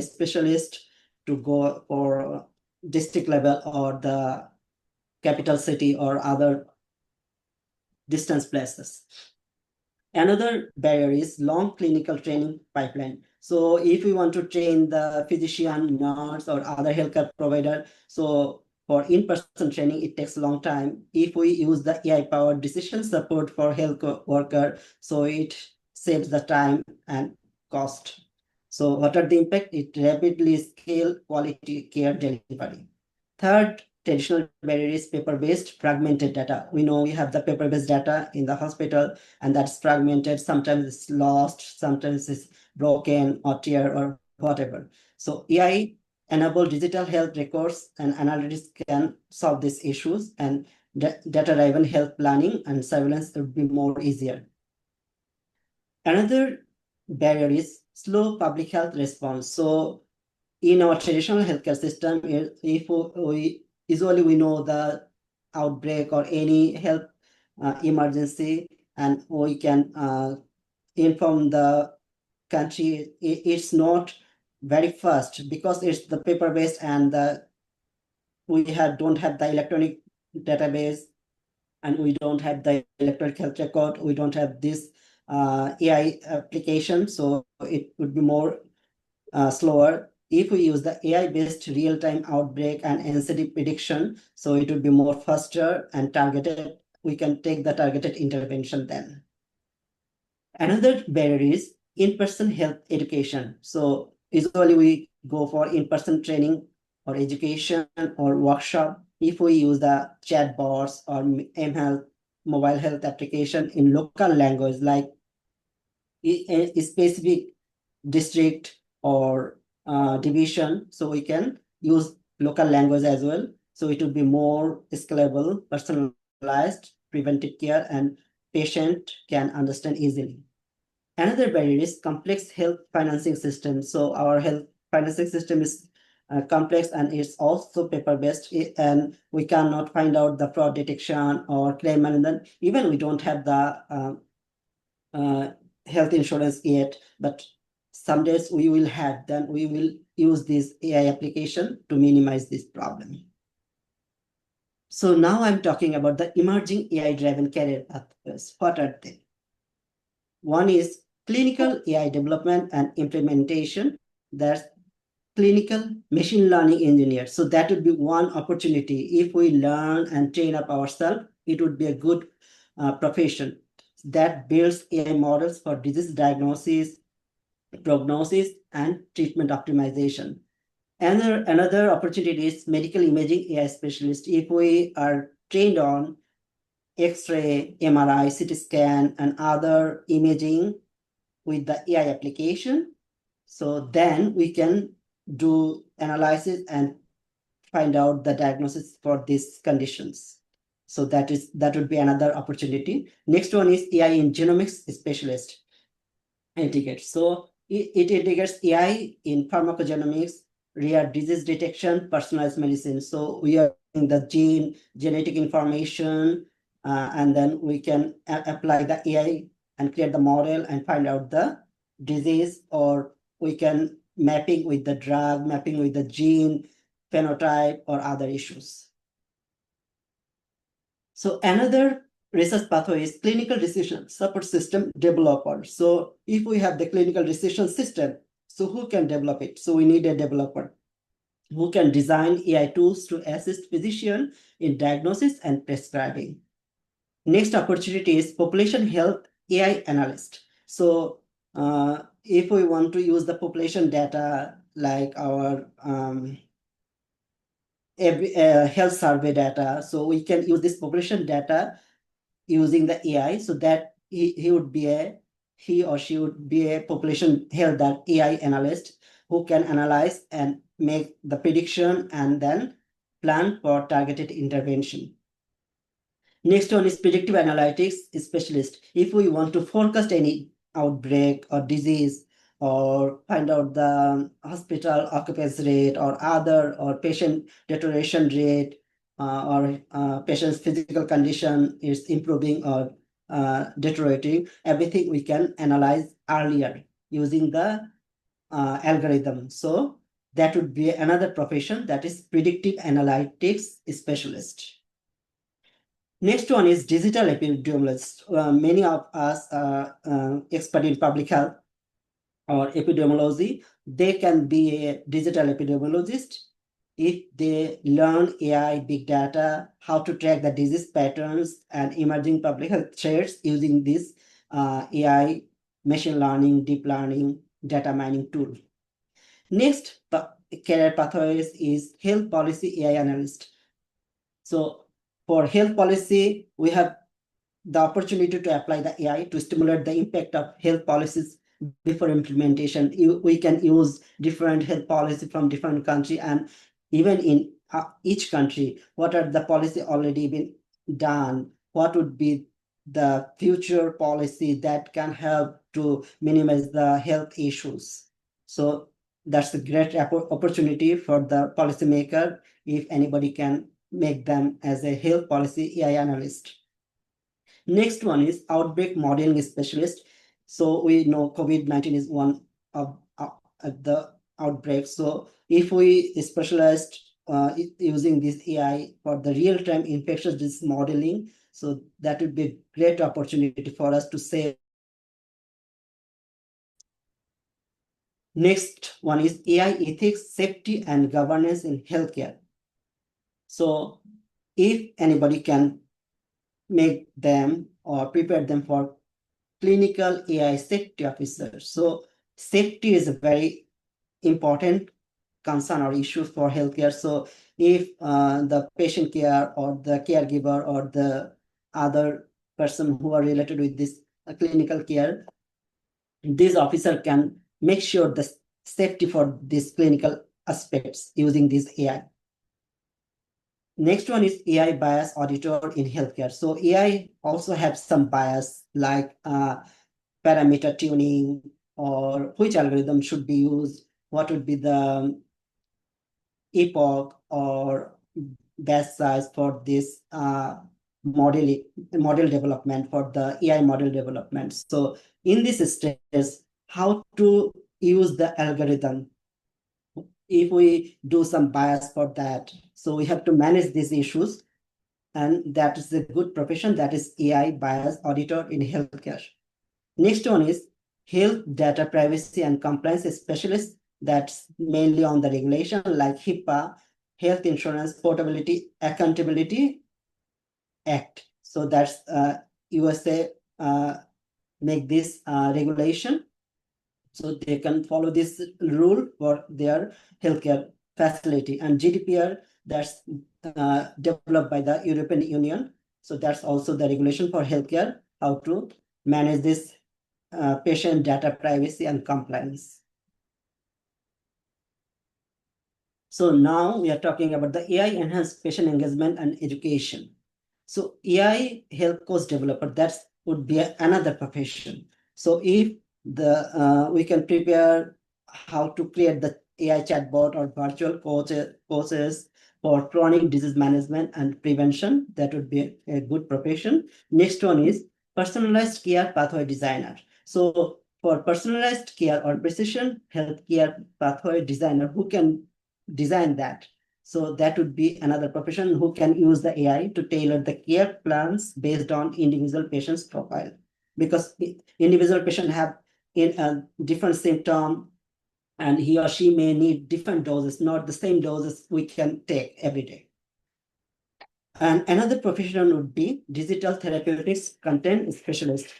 specialist to go for district level or the capital city or other distance places. Another barrier is long clinical training pipeline. So if we want to train the physician, nurse, or other healthcare provider, so for in-person training, it takes a long time. If we use the AI-powered decision support for health worker, so it saves the time and cost. So what are the impact? It rapidly scale quality care delivery. Third, traditional barrier is paper-based fragmented data. We know we have the paper-based data in the hospital, and that's fragmented. Sometimes it's lost, sometimes it's broken or tear or whatever. So AI enable digital health records and analytics can solve these issues, and data-driven health planning and surveillance would be more easier. Another barrier is slow public health response. So in our traditional healthcare system, if we usually we know the outbreak or any health emergency, and we can inform the country. It's not very fast because it's the paper based, and we don't have the electronic database, and we don't have the electronic health record. We don't have this AI application, so it would be more slower. If we use the AI-based real-time outbreak and NCD prediction, so it would be more faster and targeted. We can take the targeted intervention then. Another barrier is in-person health education. So usually we go for in-person training or education or workshop. If we use the chatbots or mHealth mobile health application in local language, like a specific district or division, so we can use local language as well. So it will be more scalable, personalized, preventive care, and patient can understand easily. Another barrier is complex health financing system. So our health financing system is complex, and it's also paper-based, and we cannot find out the fraud detection or claim management. Even we don't have the health insurance yet, but some days we will have, then we will use this AI application to minimize this problem. So now I'm talking about the emerging AI-driven career pathways. What are they? One is clinical AI development and implementation. That's clinical machine learning engineer. So that would be one opportunity. If we learn and train up ourselves, it would be a good profession that builds AI models for disease diagnosis, prognosis, and treatment optimization. Another opportunity is medical imaging AI specialist. If we are trained on X-ray, MRI, CT scan, and other imaging with the AI application, so then we can do analysis and find out the diagnosis for these conditions. So that would be another opportunity. Next one is AI in genomics specialist. Integrates. So it integrates AI in pharmacogenomics, rare disease detection, personalized medicine. So we are in the genetic information, and then we can apply the AI and create the model and find out the disease, or we can mapping with the drug, mapping with the gene, phenotype, or other issues. So another research pathway is clinical decision support system developer. So if we have the clinical decision system, so who can develop it? So we need a developer who can design AI tools to assist physician in diagnosis and prescribing. Next opportunity is population health AI analyst. So if we want to use the population data, like our health survey data, so we can use this population data using the AI, so that he or she would be a population health AI analyst who can analyze and make the prediction and then plan for targeted intervention. Next one is predictive analytics specialist. If we want to forecast any outbreak or disease, or find out the hospital occupancy rate or patient deterioration rate, or patient's physical condition is improving or deteriorating, everything we can analyze earlier using the algorithm. So that would be another profession, that is predictive analytics specialist. Next one is digital epidemiologist. Many of us are expert in public health or epidemiology. They can be a digital epidemiologist if they learn AI, big data, how to track the disease patterns and emerging public health threats using this AI, machine learning, deep learning, data mining tool. Next career pathways is health policy AI analyst. So for health policy, we have the opportunity to apply the AI to stimulate the impact of health policies before implementation. We can use different health policy from different country, and even in each country, what are the policy already been done? What would be the future policy that can help to minimize the health issues? So that's a great opportunity for the policymaker if anybody can make them as a health policy AI analyst. Next one is outbreak modeling specialist. So we know COVID-19 is one of the outbreaks. So if we specialized using this AI for the real-time infectious disease modeling, so that would be a great opportunity for us to say. Next one is AI ethics, safety, and governance in healthcare. So if anybody can make them or prepare them for clinical AI safety officers. So safety is a very important concern or issue for healthcare. So if the patient care or the caregiver or the other person who are related with this clinical care, this officer can make sure the safety for these clinical aspects using this AI. Next one is AI bias auditor in healthcare. So AI also have some bias, like parameter tuning, or which algorithm should be used, what would be the epoch or batch size for this model development, for the AI model development. So in this stage, how to use the algorithm if we do some bias for that. So we have to manage these issues, and that is a good profession, that is AI bias auditor in healthcare. Next one is health data privacy and compliance specialist. That's mainly on the regulation like HIPAA, Health Insurance Portability Accountability Act. So that's USA make this regulation, so they can follow this rule for their healthcare facility. And GDPR, that's developed by the European Union. So that's also the regulation for healthcare, how to manage this patient data privacy and compliance. So now we are talking about the AI enhanced patient engagement and education. So AI health coach developer, that would be another profession. So if we can prepare how to create the AI chatbot or virtual coaches for chronic disease management and prevention, that would be a good profession. Next one is personalized care pathway designer. So for personalized care or precision healthcare pathway designer, who can design that? So that would be another profession who can use the AI to tailor the care plans based on individual patient's profile, because individual patient have a different symptom, and he or she may need different doses, not the same doses we can take every day. And another profession would be digital therapeutics content specialist,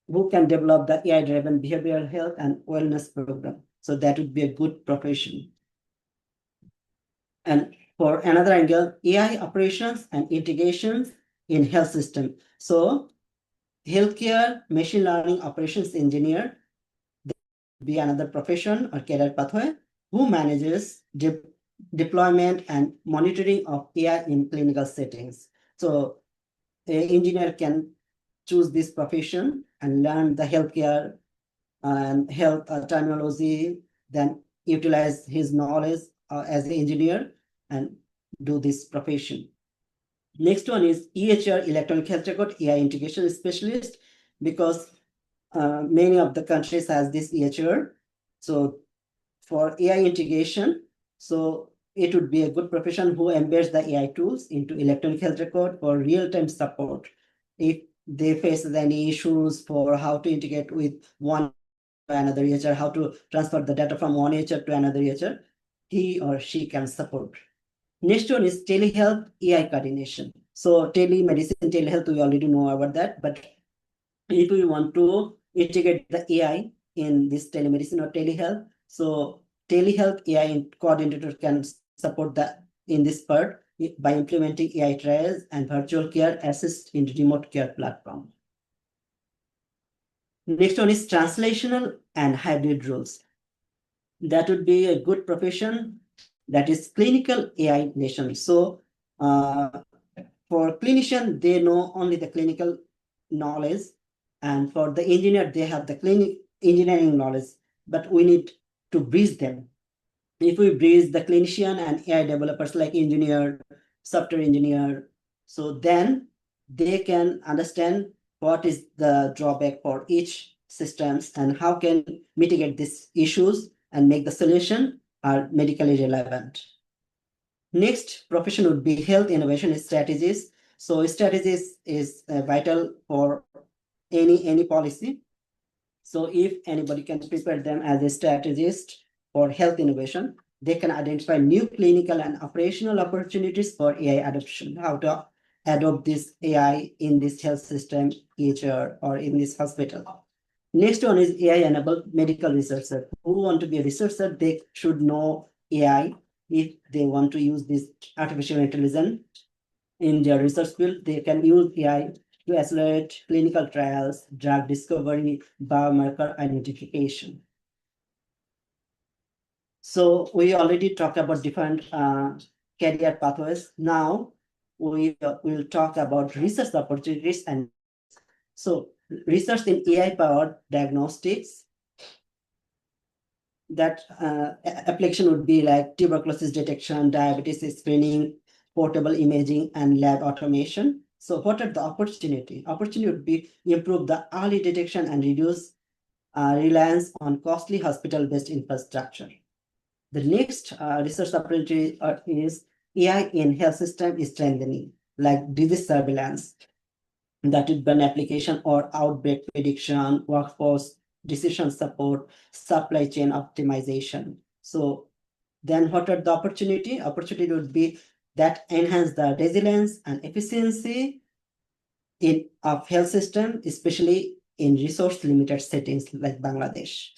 who can develop the AI-driven behavioral health and wellness program. So that would be a good profession. And for another angle, AI operations and integrations in health system. So healthcare machine learning operations engineer, be another profession or career pathway, who manages deployment and monitoring of AI in clinical settings. So engineer can choose this profession and learn the healthcare and health terminology, then utilize his knowledge as an engineer and do this profession. Next one is EHR, electronic health record AI integration specialist, because many of the countries has this EHR. So for AI integration, so it would be a good profession who embeds the AI tools into electronic health record for real-time support. If they face any issues for how to integrate with one another EHR, how to transfer the data from one EHR to another EHR, he or she can support. Next one is telehealth AI coordination. So telemedicine, telehealth, we already know about that, but if we want to integrate the AI in this telemedicine or telehealth, so telehealth AI coordinator can support that in this part by implementing AI trials and virtual care assist in remote care platform. Next one is translational and hybrid roles. That would be a good profession, that is clinical AI nation. So for clinician, they know only the clinical knowledge, and for the engineer, they have the clinic engineering knowledge, but we need to bridge them. If we bridge the clinician and AI developers like engineer, software engineer, so then they can understand what is the drawback for each systems and how can mitigate these issues and make the solution are medically relevant. Next profession would be health innovation strategies. So strategies is vital for any policy. So if anybody can prepare them as a strategist for health innovation, they can identify new clinical and operational opportunities for AI adoption, how to adopt this AI in this health system, EHR, or in this hospital. Next one is AI-enabled medical researcher. Who want to be a researcher, they should know AI. If they want to use this artificial intelligence in their research field, they can use AI to accelerate clinical trials, drug discovery, biomarker identification. So we already talked about different career pathways. Now we will talk about research opportunities. And so research in AI-powered diagnostics, that application would be like tuberculosis detection, diabetes screening, portable imaging, and lab automation. So what are the opportunity? Opportunity would be improve the early detection and reduce reliance on costly hospital-based infrastructure. The next research opportunity is AI in health system strengthening, like disease surveillance. That would be an application or outbreak prediction, workforce decision support, supply chain optimization. So then what are the opportunity? Opportunity would be that enhance the resilience and efficiency of health system, especially in resource limited settings like Bangladesh.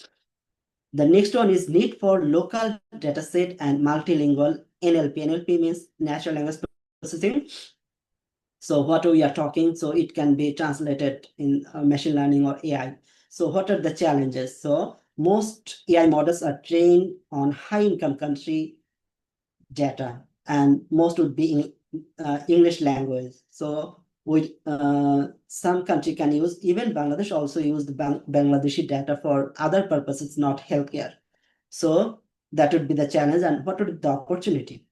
The next one is need for local dataset and multilingual NLP. NLP means natural language processing. So what we are talking, so it can be translated in machine learning or AI. So what are the challenges? So most AI models are trained on high income country data, and most would be in English language. So with some country can use, even Bangladesh also use the Bangladeshi data for other purposes, not healthcare. So that would be the challenge. And what would be the opportunity?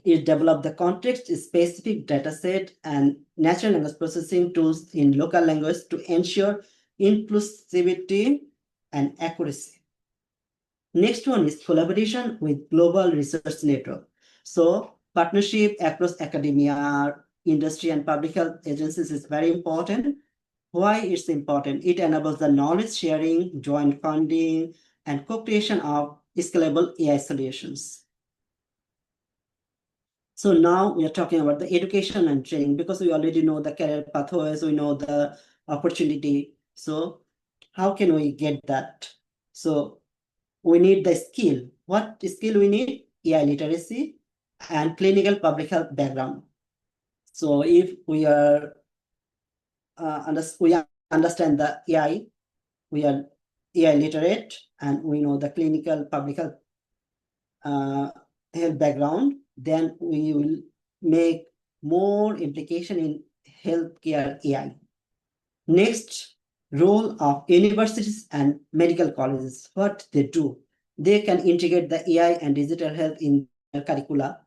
It develop the context-specific dataset and natural language processing tools in local language to ensure inclusivity and accuracy. Next one is collaboration with global research network. So partnership across academia, industry, and public health agencies is very important. Why it's important? It enables the knowledge sharing, joint funding, and co-creation of scalable AI solutions. So now we are talking about the education and training, because we already know the career pathways, we know the opportunity. So how can we get that? So we need the skill. What skill we need? AI literacy and clinical public health background. So if we are we understand the AI, we are AI literate, and we know the clinical public health health background, then we will make more implication in healthcare AI. Next, role of universities and medical colleges. What they do, they can integrate the AI and digital health in their curricula,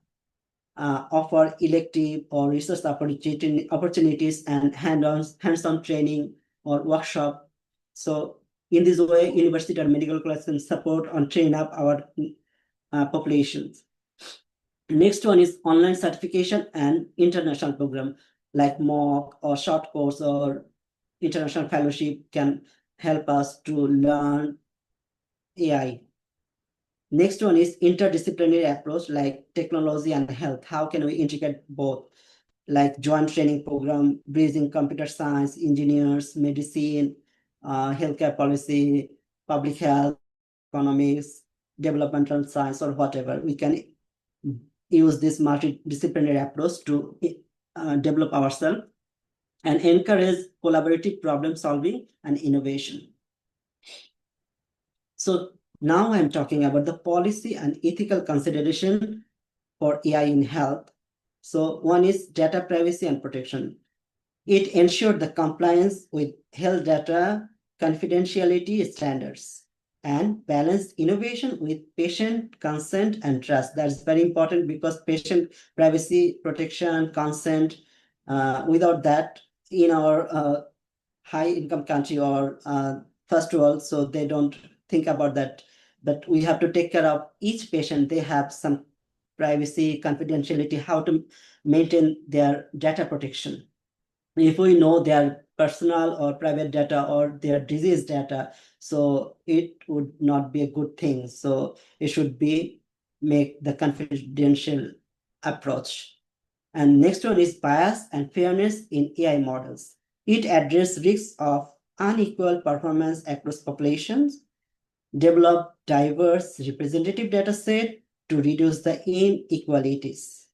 offer elective or research opportunities and hands-on training or workshop. So in this way, university and medical colleges can support and train up our populations. Next one is online certification and international program like MOOC or short course or international fellowship can help us to learn AI. Next one is interdisciplinary approach like technology and health. How can we integrate both? Like joint training program, bridging computer science, engineers, medicine, healthcare policy, public health, economics, developmental science, or whatever. We can use this multidisciplinary approach to develop ourselves and encourage collaborative problem solving and innovation. So now I'm talking about the policy and ethical consideration for AI in health. So one is data privacy and protection. It ensured the compliance with health data confidentiality standards and balanced innovation with patient consent and trust. That's very important because patient privacy, protection, consent, without that in our high income country or first world, so they don't think about that. But we have to take care of each patient. They have some privacy, confidentiality, how to maintain their data protection. If we know their personal or private data or their disease data, so it would not be a good thing. So it should be make the confidential approach. And next one is bias and fairness in AI models. It addresses risks of unequal performance across populations, develop diverse representative data set to reduce the inequalities.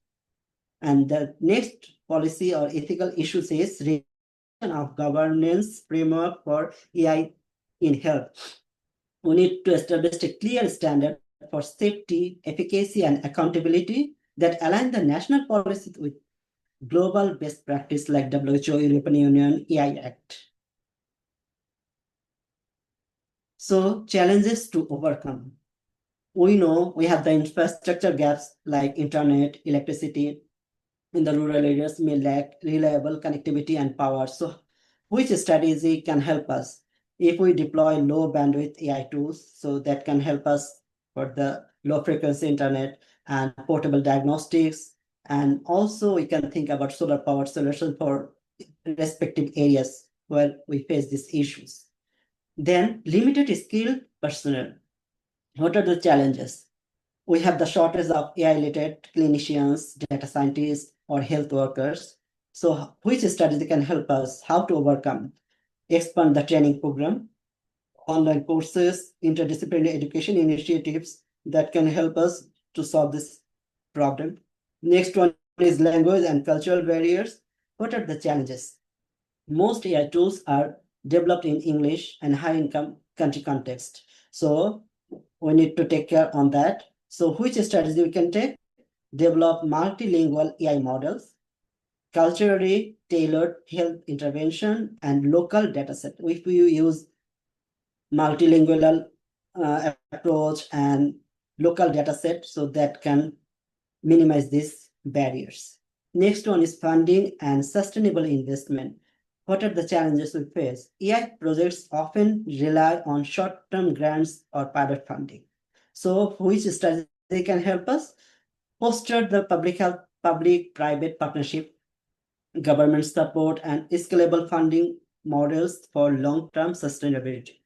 And the next policy or ethical issues is revision of governance framework for AI in health. We need to establish a clear standard for safety, efficacy, and accountability that align the national policies with global best practice like WHO, European Union, AI Act. So challenges to overcome. We know we have the infrastructure gaps like internet, electricity. In the rural areas may lack reliable connectivity and power. So which strategy can help us? If we deploy low bandwidth AI tools, so that can help us for the low frequency internet and portable diagnostics. And also we can think about solar powered solutions for respective areas where we face these issues. Then limited skilled personnel. What are the challenges? We have the shortage of AI-literate clinicians, data scientists, or health workers. So which strategy can help us? How to overcome? Expand the training program, online courses, interdisciplinary education initiatives that can help us to solve this problem. Next one is language and cultural barriers. What are the challenges? Most AI tools are developed in English and high-income country context. So we need to take care on that. So which strategy we can take? Develop multilingual AI models, culturally tailored health intervention, and local dataset. If we use multilingual approach and local dataset, so that can minimize these barriers. Next one is funding and sustainable investment. What are the challenges we face? AI projects often rely on short-term grants or pilot funding. So which strategy can help us? Foster the public health, public-private partnership, government support, and scalable funding models for long-term sustainability.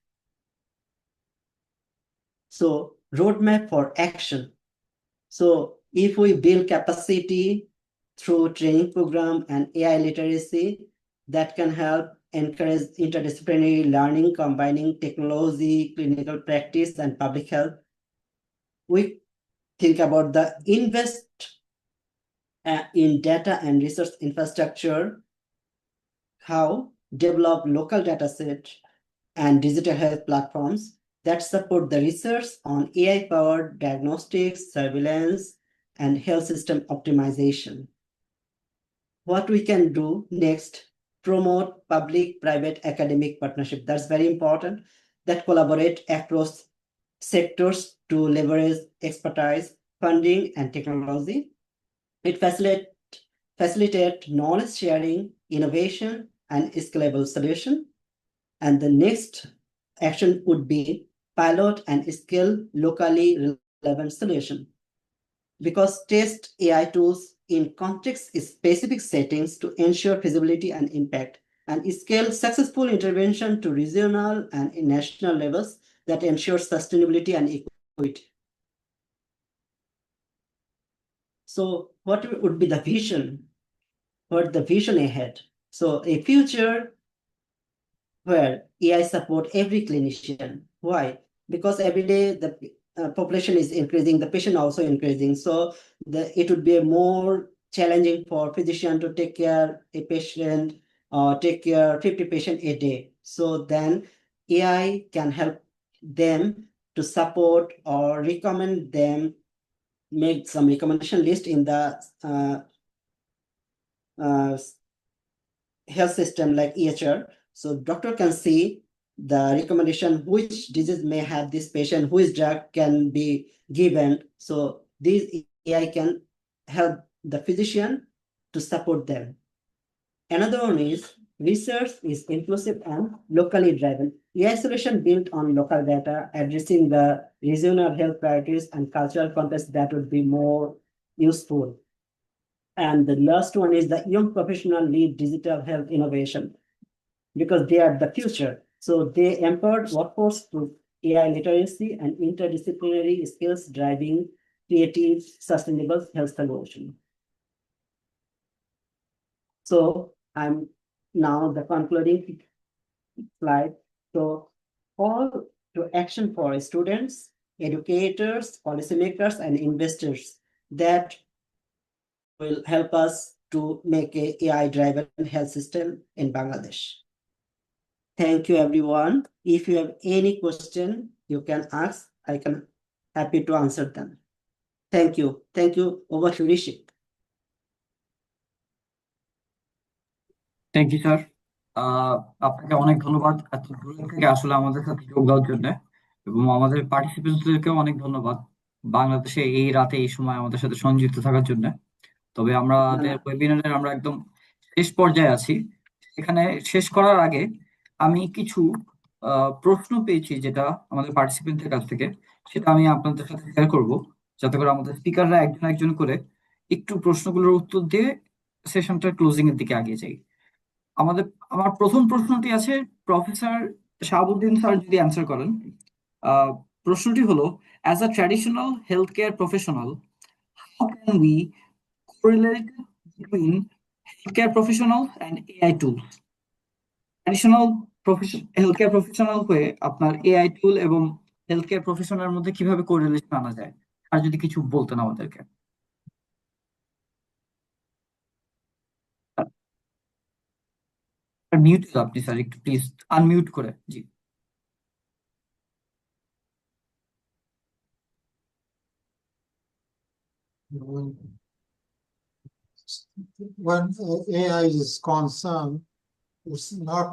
So roadmap for action. So if we build capacity through training program and AI literacy, that can help encourage interdisciplinary learning, combining technology, clinical practice, and public health. We think about the invest in data and research infrastructure, how develop local data set and digital health platforms that support the research on AI-powered diagnostics, surveillance, and health system optimization. what we can do next, promote public-private academic partnership. That's very important, that collaborate across sectors to leverage expertise, funding, and technology. It facilitate knowledge sharing, innovation, and scalable solution. And the next action would be pilot and scale locally relevant solution, because test AI tools in context-specific settings to ensure feasibility and impact, and scale successful intervention to regional and national levels that ensure sustainability and equity. So what would be the vision? What the vision ahead? So a future where AI support every clinician. Why? Because every day the population is increasing, the patient also increasing. So it would be more challenging for physician to take care a patient or take care 50 patients a day. So then AI can help them to support or recommend them, make some recommendation list in the health system like EHR. So doctor can see the recommendation, which disease may have this patient, which drug can be given. So this AI can help the physician to support them. Another one is research is inclusive and locally driven. AI solution built on local data, addressing the regional health priorities and cultural context that would be more useful. And the last one is the young professional lead digital health innovation, because they are the future. So they empower workforce through AI literacy and interdisciplinary skills, driving creative, sustainable health solution. So I'm now the concluding slide. So call to action for students, educators, policymakers, and investors that will help us to make a AI-driven health system in Bangladesh. Thank you, everyone. If you have any question, you can ask. I can happy to answer them. Thank you. Thank you. Over to Rishi. Thank you sir. আপনাকে অনেক ধন্যবাদ এত দূর থেকে আসলে আমাদের সাথে যোগ দেওয়ার জন্য, এবং আমাদের পার্টিসিপেন্টসদেরকেও অনেক ধন্যবাদ বাংলাদেশে এই রাতে এই সময় আমাদের সাথে সংযুক্ত থাকার জন্য। তবে আমাদের ওয়েবিনারের আমরা একদম শেষ পর্যায়ে আছি। এখানে শেষ করার আগে আমি কিছু প্রশ্ন পেয়েছি যেটা আমাদের পার্টিসিপেন্টদের কাছ থেকে, সেটা আমি আপনাদের সাথে শেয়ার করব, যাতে করে আমাদের স্পিকাররা একজন একজন করে একটু প্রশ্নগুলোর উত্তর দিয়ে সেশনটা ক্লোজিং এর দিকে এগিয়ে যাই। আমার প্রথম প্রশ্নটি আছে, প্রফেসর শাহাবুদ্দিন স্যার যদি অ্যান্সার করেন। প্রশ্নটি হলো, as a traditional health care professional, how can we correlate between healthcare professionals and AI tools? Traditional healthcare professional হয়ে আপনার এআই টুল এবং হেলথকেয়ার প্রফেশনালের মধ্যে কিভাবে কোরিলেশন আনা যায়, আর যদি কিছু বলতেন আমাদেরকে। মিউট আপনি স্যার, একটু প্লিজ আনমিউট করে। জি। When AI is concerned, it's not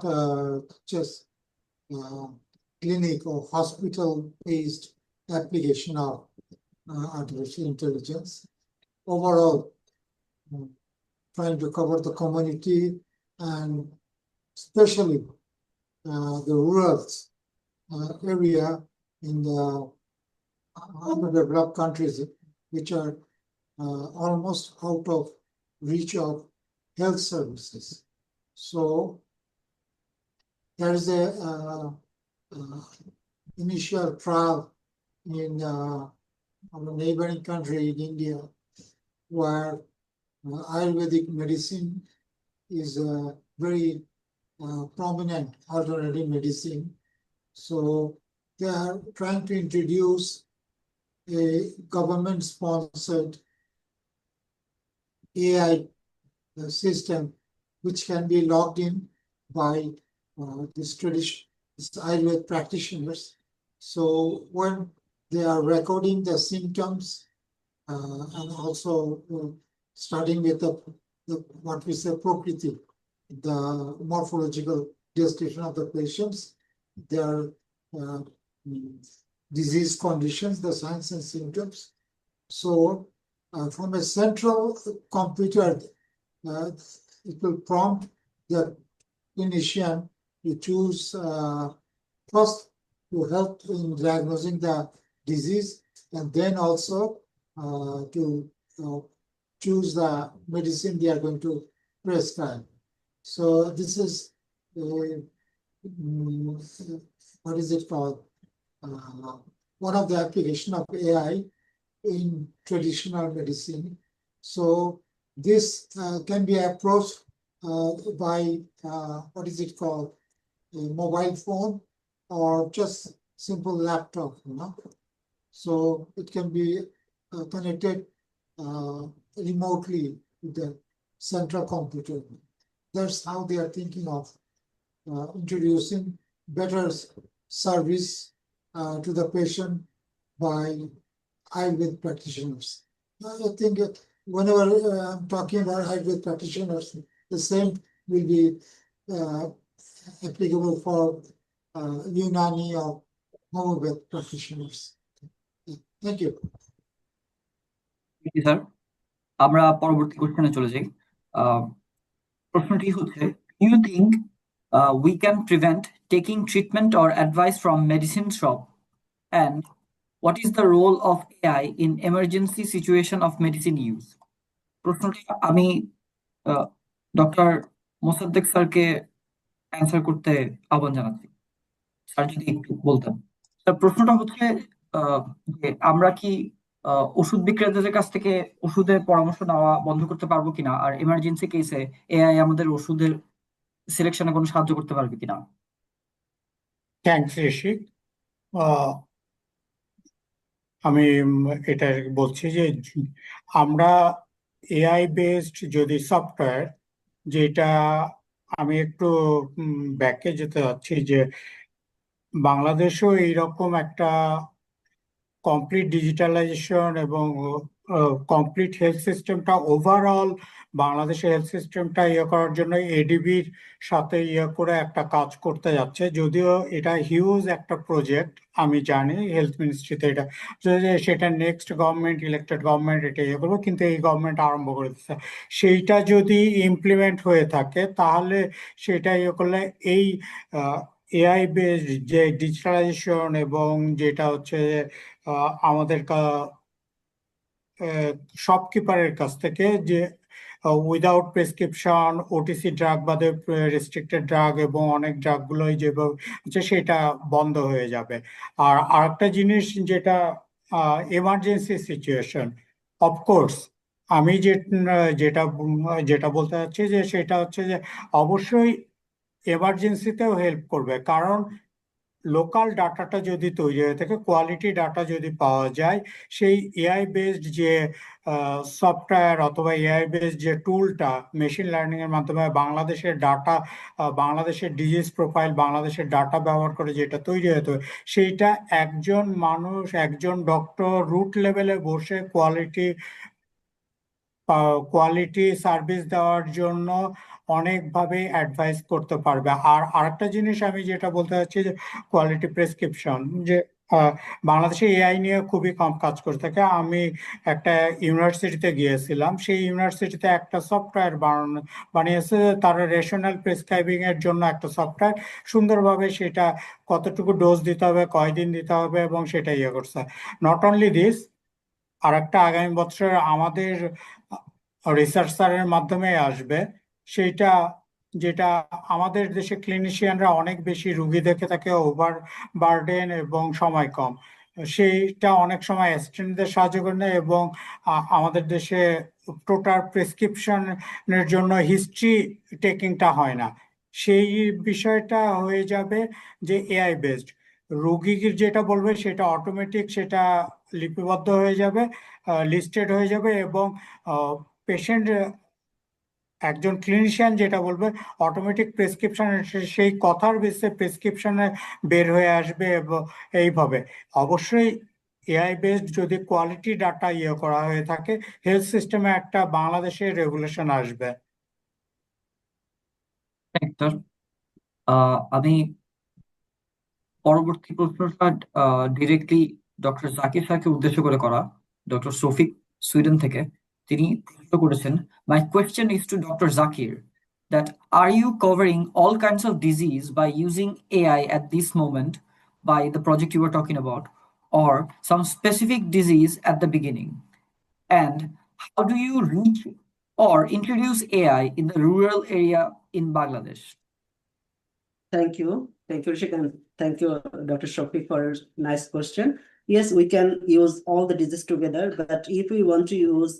just clinic or hospital-based application of artificial intelligence. Overall, trying to cover the community and especially the rural area in the underdeveloped countries, which are almost out of reach of health services. So there is a initial trial in our neighboring country in India, where Ayurvedic medicine is a very prominent alternative medicine. So they are trying to introduce a government-sponsored AI system, which can be logged in by these Ayurvedic practitioners. So when they are recording the symptoms and also starting with the what we say prokriti, the morphological description of the patients, their disease conditions, the signs and symptoms. So from a central computer, it will prompt the clinician to choose first to help in diagnosing the disease, and then also to choose the medicine they are going to prescribe. So this is what is it called? One of the application of AI in traditional medicine. So this can be approached by what is it called? A mobile phone or just simple laptop, you know. So it can be connected remotely with the central computer. That's how they are thinking of introducing better service to the patient by Ayurveda practitioners. I think whenever I'm talking about Ayurveda practitioners, the same will be applicable for Unani or Homeopathic practitioners. Thank you. Sir, আমরা পরবর্তী কোশ্চেনে চলে যাই। প্রশ্নটি হচ্ছে, do you think we can prevent taking treatment or advice from medicine shop, and what is the role of AI in emergency situation of medicine use? প্রশ্নটি আমি doctor Mosaddek স্যারকে অ্যান্সার করতে আহ্বান জানাচ্ছি। স্যার যদি একটু বলতেন। স্যার, প্রশ্নটা হচ্ছে যে আমরা কি ওষুধ বিক্রেতাদের কাছ থেকে ওষুধের পরামর্শ নেওয়া বন্ধ করতে পারবো কিনা, আর এমার্জেন্সি কেসে এআই আমাদের ওষুধের সিলেকশনে কোনো সাহায্য করতে পারবে কিনা? থ্যাংকস ঋষি। আমি এটা বলছি যে আমরা এআই বেসড যদি সফটওয়্যার, যেটা আমি একটু ব্যাকে যেতে চাচ্ছি, যে বাংলাদেশেও এইরকম একটা কমপ্লিট ডিজিটালাইজেশন এবং কমপ্লিট হেলথ সিস্টেমটা ওভারঅল বাংলাদেশের হেলথ সিস্টেমটা করার জন্য এডিবির সাথে করে একটা কাজ করতে যাচ্ছে। যদিও এটা হিউজ একটা প্রজেক্ট, আমি জানি হেলথ মিনিস্ট্রিতে এটা, সেটা নেক্সট গভর্নমেন্ট, ইলেক্টেড গভর্নমেন্ট এটা করবে, কিন্তু এই গভর্নমেন্ট আরম্ভ করে দিচ্ছে। সেইটা যদি ইমপ্লিমেন্ট হয়ে থাকে তাহলে সেটা করলে এই এআই বেসড যে ডিজিটালাইজেশন এবং যেটা হচ্ছে আমাদের শপকিপারের কাছ থেকে যে উইদাউট প্রেসক্রিপশন ওটিসি ড্রাগ বাদে রেস্ট্রিক্টেড ড্রাগ এবং অনেক ড্রাগগুলোই যেভাবে হচ্ছে সেটা বন্ধ হয়ে যাবে। আর আরেকটা জিনিস যেটা এমার্জেন্সি সিচুয়েশন, অফকোর্স আমি যেটা যেটা বলতে চাচ্ছি যে সেটা হচ্ছে যে অবশ্যই এমার্জেন্সিতেও হেল্প করবে, কারণ লোকাল ডাটাটা যদি তৈরি হয়ে থাকে, কোয়ালিটি ডাটা যদি পাওয়া যায়, সেই এআই বেসড যে সফটওয়্যার অথবা এআই বেসড যে টুলটা মেশিন লার্নিং এর মাধ্যমে বাংলাদেশের ডাটা, বাংলাদেশের ডিজিজ প্রোফাইল, বাংলাদেশের ডাটা ব্যবহার করে যেটা তৈরি হতে হবে, সেইটা একজন মানুষ, একজন ডক্টর রুট লেভেলে বসে কোয়ালিটি সার্ভিস দেওয়ার জন্য অনেকভাবে অ্যাডভাইস করতে পারবে। আর আরেকটা জিনিস আমি যেটা বলতে চাচ্ছি যে কোয়ালিটি প্রেসক্রিপশন, যে বাংলাদেশে এআই নিয়ে খুবই কম কাজ করে থাকে। আমি একটা ইউনিভার্সিটিতে গিয়েছিলাম, সেই ইউনিভার্সিটিতে একটা সফটওয়্যার বানিয়েছে তারা রেশনাল প্রেসক্রাইবিং এর জন্য একটা সফটওয়্যার, সুন্দরভাবে সেটা কতটুকু ডোজ দিতে হবে, কয়দিন দিতে হবে এবং সেটা করছে। নট অনলি দিস, আর একটা আগামী বছর আমাদের রিসার্চারের মাধ্যমে আসবে, সেইটা যেটা আমাদের দেশে ক্লিনিশিয়ানরা অনেক বেশি রুগী দেখে থাকে, ওভার বার্ডেন এবং সময় কম, সেইটা অনেক সময় অ্যাসিস্ট্যান্টদের সাহায্য করে না, এবং আমাদের দেশে টোটাল প্রেসক্রিপশনের জন্য হিস্ট্রি টেকিংটা হয় না। সেই বিষয়টা হয়ে যাবে যে এআই বেসড, রোগীর যেটা বলবে সেটা অটোমেটিক সেটা লিপিবদ্ধ হয়ে যাবে, লিস্টেড হয়ে যাবে, এবং পেশেন্ট একজন ক্লিনিশিয়ান যেটা বলবে অটোমেটিক প্রেসক্রিপশন সেই কথার বেসে প্রেসক্রিপশনে বের হয়ে আসবে। এবং এইভাবে অবশ্যই এআই বেসড যদি কোয়ালিটি ডাটা করা হয়ে থাকে, হেলথ সিস্টেমে একটা বাংলাদেশের রেগুলেশন আসবে। স্যার, আমি পরবর্তী প্রশ্নটা ডিরেক্টলি ডক্টর জাকির স্যারকে উদ্দেশ্য করে করা। ডক্টর শফিক সুইডেন থেকে তিনি প্রশ্ন করেছেন, my question is to doctor Zakir that are you covering all kinds of disease by using AI at this moment by the project you were talking about, or some specific disease at the beginning? And how do you reach or introduce AI in the rural area in Bangladesh? Thank you. Thank you, Rishik, and thank you, Dr. Shopee, for a nice question. Yes, we can use all the diseases together, but if we want to use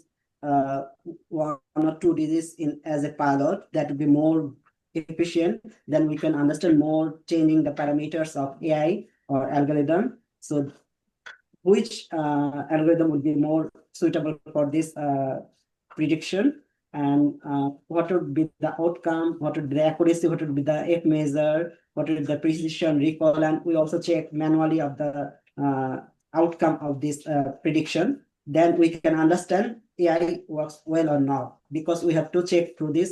one or two diseases as a pilot, that would be more efficient, then we can understand more changing the parameters of AI or algorithm. So which algorithm would be more suitable for this prediction, and what would be the outcome, what would be the accuracy, what would be the F measure, what would be the precision, recall, and we also check manually of the outcome of this prediction. Then we can understand AI works well or not, because we have to check through this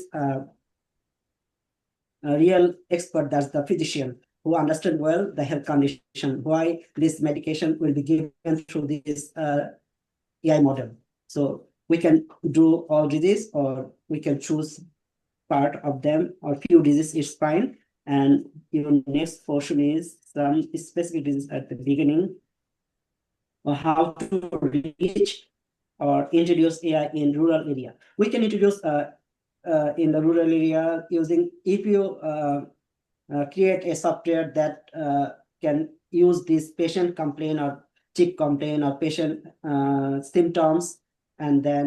real expert, that's the physician, who understand well the health condition, why this medication will be given through this AI model. So we can do all disease, or we can choose part of them, or few diseases is fine. And your next portion is some specific disease at the beginning, or how to reach or introduce AI in rural area. We can introduce in the rural area using, if you create a software that can use this patient complaint or chick complaint or patient symptoms, and then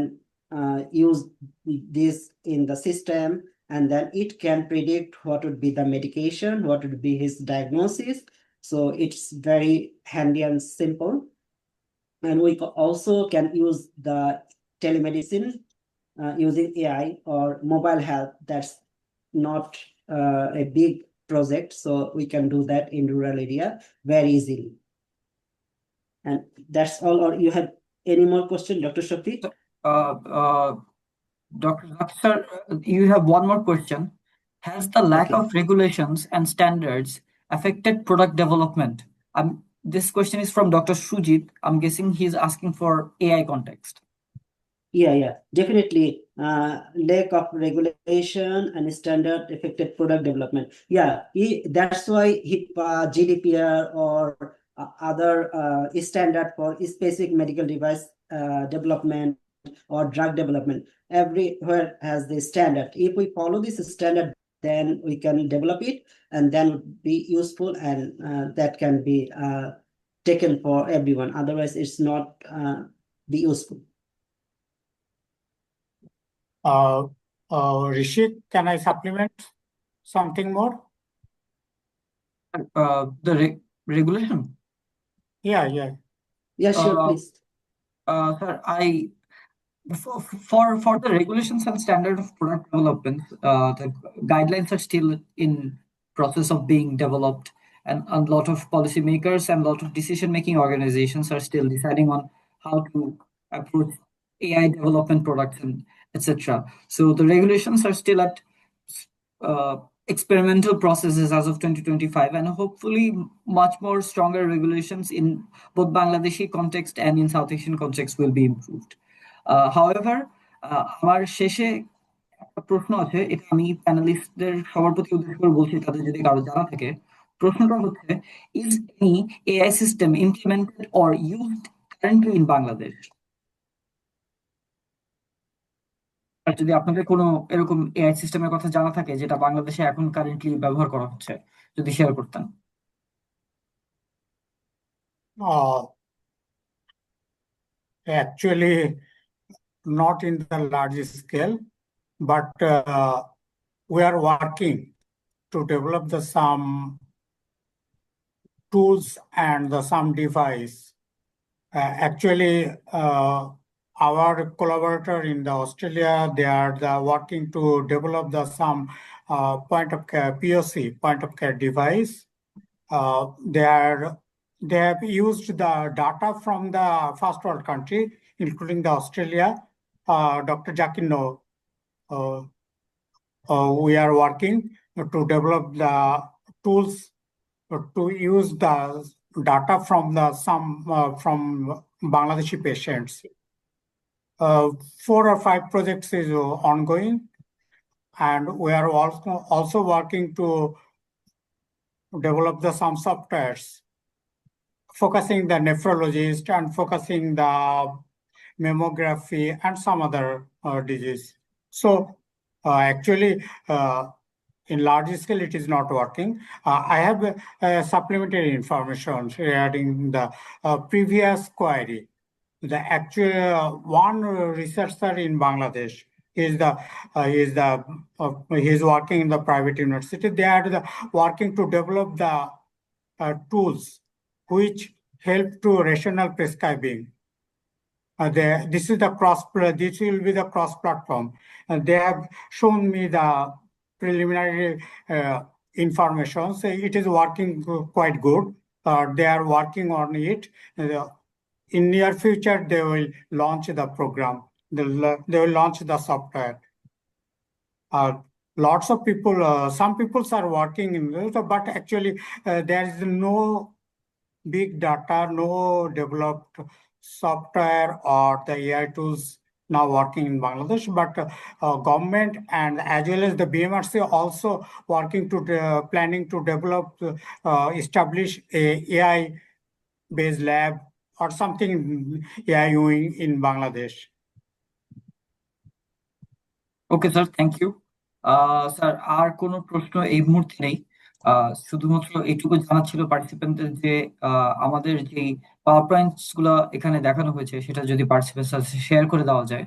use this in the system, and then it can predict what would be the medication, what would be his diagnosis. So it's very handy and simple. And we also can use the telemedicine using AI or mobile health. That's not a big project, so we can do that in rural area very easily. And that's all. Or you have any more question, Dr. Shafi? Dr. Zaki sir, you have one more question. Has the lack Okay. of regulations and standards affected product development? This question is from Dr. Sujit. I'm guessing he's asking for AI context. Yeah, definitely. Lack of regulation and standard affected product development. Yeah, that's why HIPAA, GDPR, or other standard for specific medical device development or drug development, everywhere has the standard. If we follow this standard, then we can develop it, and then would be useful, and that can be taken for everyone. Otherwise, it's not be useful. Rishik, can I supplement something more? The regulation. Yeah. Yeah, sure, please. Sir, for the regulations and standard of product development, the guidelines are still in process of being developed, and a lot of policymakers and a lot of decision-making organizations are still deciding on how to approach AI development products and etc. So the regulations are still at experimental processes as of 2025, and hopefully much more stronger regulations in both Bangladeshi context and in South Asian context will be improved. However, আমার শেষে একটা প্রশ্ন আছে, এটা আমি প্যানেলিস্টদের সবার প্রতি উদ্দেশ্য করে বলছি, তাদের যদি কারো জানা থাকে। প্রশ্নটা হচ্ছে, is any AI system implemented or used currently in Bangladesh? আর যদি আপনাদের কোনো এরকম এআই সিস্টেমের কথা জানা থাকে যেটা বাংলাদেশে এখন কারেন্টলি ব্যবহার করা হচ্ছে, যদি শেয়ার করতেন। Actually, not in the large scale, but we are working to develop some tools and some device. Actually, our collaborator in the Australia, they are working to develop some point of care POC, point of care device. They are they have used the data from the first world country, including the Australia. Dr. Jakir know, we are working to develop the tools to use the data from from Bangladeshi patients. 4 or 5 projects is ongoing, and we are also working to develop some softwares focusing the nephrologist and focusing the mammography and some other disease. So actually, in large scale, it is not working. I have supplementary information regarding the previous query. The actual one researcher in Bangladesh is he's working in the private university. They are working to develop the tools which help to rational prescribing. This will be the cross platform. They have shown me the preliminary information. So it is working quite good. They are working on it. In near future, they will launch the program. They will launch the software. Lots of people, some people are working in this, but actually there is no big data, no developed software or the AI tools now working in Bangladesh, but government and as well as the BMRC also working to planning to develop, establish a AI-based lab or something AI in Bangladesh. Okay sir, thank you. Sir, আর কোনো প্রশ্ন এই মুহূর্তে নেই। শুধুমাত্র এইটুকু জানা ছিল পার্টিসিপেন্টদের যে আমাদের যে পাওয়ার পয়েন্টস গুলো এখানে দেখানো হয়েছে সেটা যদি পার্টিসিপেন্টস সাথে শেয়ার করে দেওয়া যায়,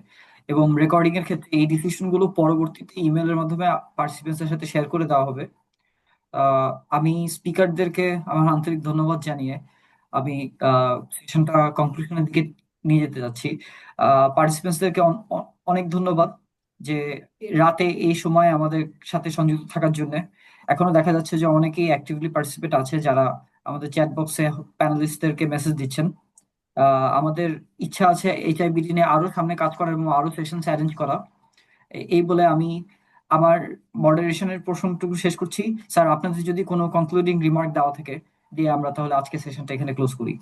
এবং রেকর্ডিং এর ক্ষেত্রে এই ডিসিশন গুলো পরবর্তীতে ইমেলের মাধ্যমে পার্টিসিপেন্টস এর সাথে শেয়ার করে দেওয়া হবে। আমি স্পিকারদেরকে আমার আন্তরিক ধন্যবাদ জানিয়ে আমি সেশনটা কনক্লুশনের দিকে নিয়ে যেতে যাচ্ছি। পার্টিসিপেন্টসদেরকে অনেক ধন্যবাদ যে রাতে এই সময় আমাদের সাথে সংযুক্ত থাকার জন্য। এখনো দেখা যাচ্ছে যে অনেকেই অ্যাক্টিভলি পার্টিসিপেট আছে যারা আমাদের চ্যাট বক্সে প্যানেলিস্টদেরকে মেসেজ দিচ্ছেন। আমাদের ইচ্ছা আছে HIBD নিয়ে আরো সামনে কাজ করার এবং আরো সেশন অ্যারেঞ্জ করা। এই বলে আমি আমার মডারেশনের পোর্শনটুকু শেষ করছি। স্যার, আপনাদের যদি কোনো কনক্লুডিং রিমার্ক দেওয়া থাকে দিয়ে আমরা তাহলে আজকে সেশনটা এখানে ক্লোজ করি।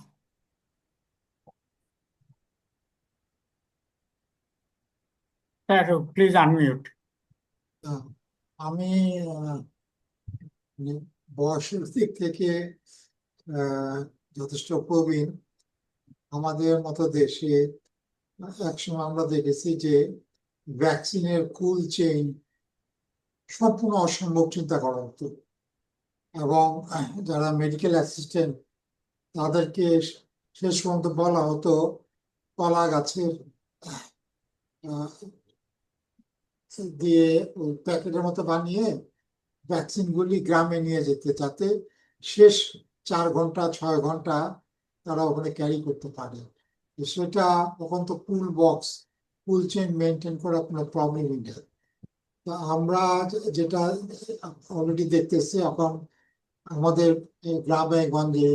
Sir, please unmute. আমি বয়সের দিক থেকে যথেষ্ট প্রবীণ। আমাদের মতো দেশে একসময় আমরা দেখেছি যে ভ্যাকসিনের কুল চেইন সম্পূর্ণ অসম্ভব চিন্তা করা হতো, এবং যারা মেডিকেল অ্যাসিস্ট্যান্ট তাদেরকে শেষ পর্যন্ত বলা হতো কলা গাছের দিয়ে প্যাকেটের মতো বানিয়ে ভ্যাকসিনগুলি গ্রামে নিয়ে যেতে, যাতে শেষ 4 ঘন্টা 6 ঘন্টা তারা ওখানে ক্যারি করতে পারে। সেটা তখন তো পুল বক্স, পুল চেইন মেনটেন করা কোনো প্রবলেমই নেই। তো আমরা যেটা অলরেডি দেখতেছি এখন আমাদের গ্রামে গঞ্জে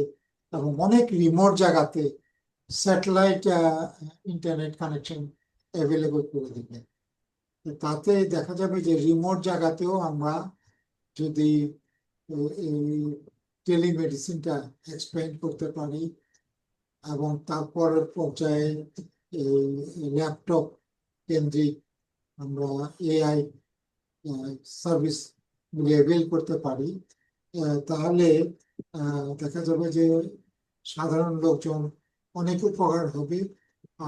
এবং অনেক রিমোট জায়গাতে স্যাটেলাইট ইন্টারনেট কানেকশন অ্যাভেলেবল করে দেবে। তাতে দেখা যাবে যে রিমোট জায়গাতেও আমরা যদি টেলিমেডিসিনটা এক্সপ্যান্ড করতে পারি এবং তারপরের পর্যায়ে ল্যাপটপ কেন্দ্রিক আমরা AI সার্ভিস অ্যাভেল করতে পারি, তাহলে দেখা যাবে যে সাধারণ লোকজন অনেক উপকার হবে।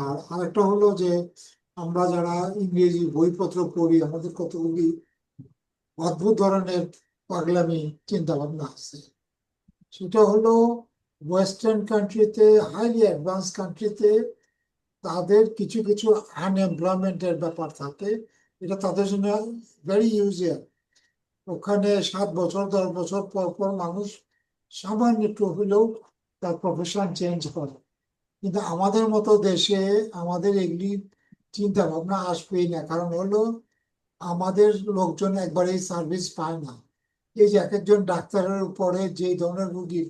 আর আরেকটা হলো যে আমরা যারা ইংরেজি বইপত্র পড়ি, আমাদের কতগুলি অদ্ভুত ধরনের পাগলামি চিন্তা ভাবনা আছে। সেটা হলো ওয়েস্টার্ন কান্ট্রিতে, হাইলি অ্যাডভান্স কান্ট্রিতে তাদের কিছু কিছু আনএমপ্লয়মেন্টের ব্যাপার থাকে, এটা তাদের জন্য ভেরি ইউজুয়াল। ওখানে 7 বছর 10 বছর পর পর মানুষ সামান্য একটু হলেও তার প্রফেশন চেঞ্জ করে। কিন্তু আমাদের মতো দেশে আমাদের এগুলি চিন্তা ভাবনা আসবেই না, কারণ হলো আমাদের লোকজন একবারেই সার্ভিস পায় না। এই যে এক একজন ডাক্তারের উপরে যে ধরনের রুগীর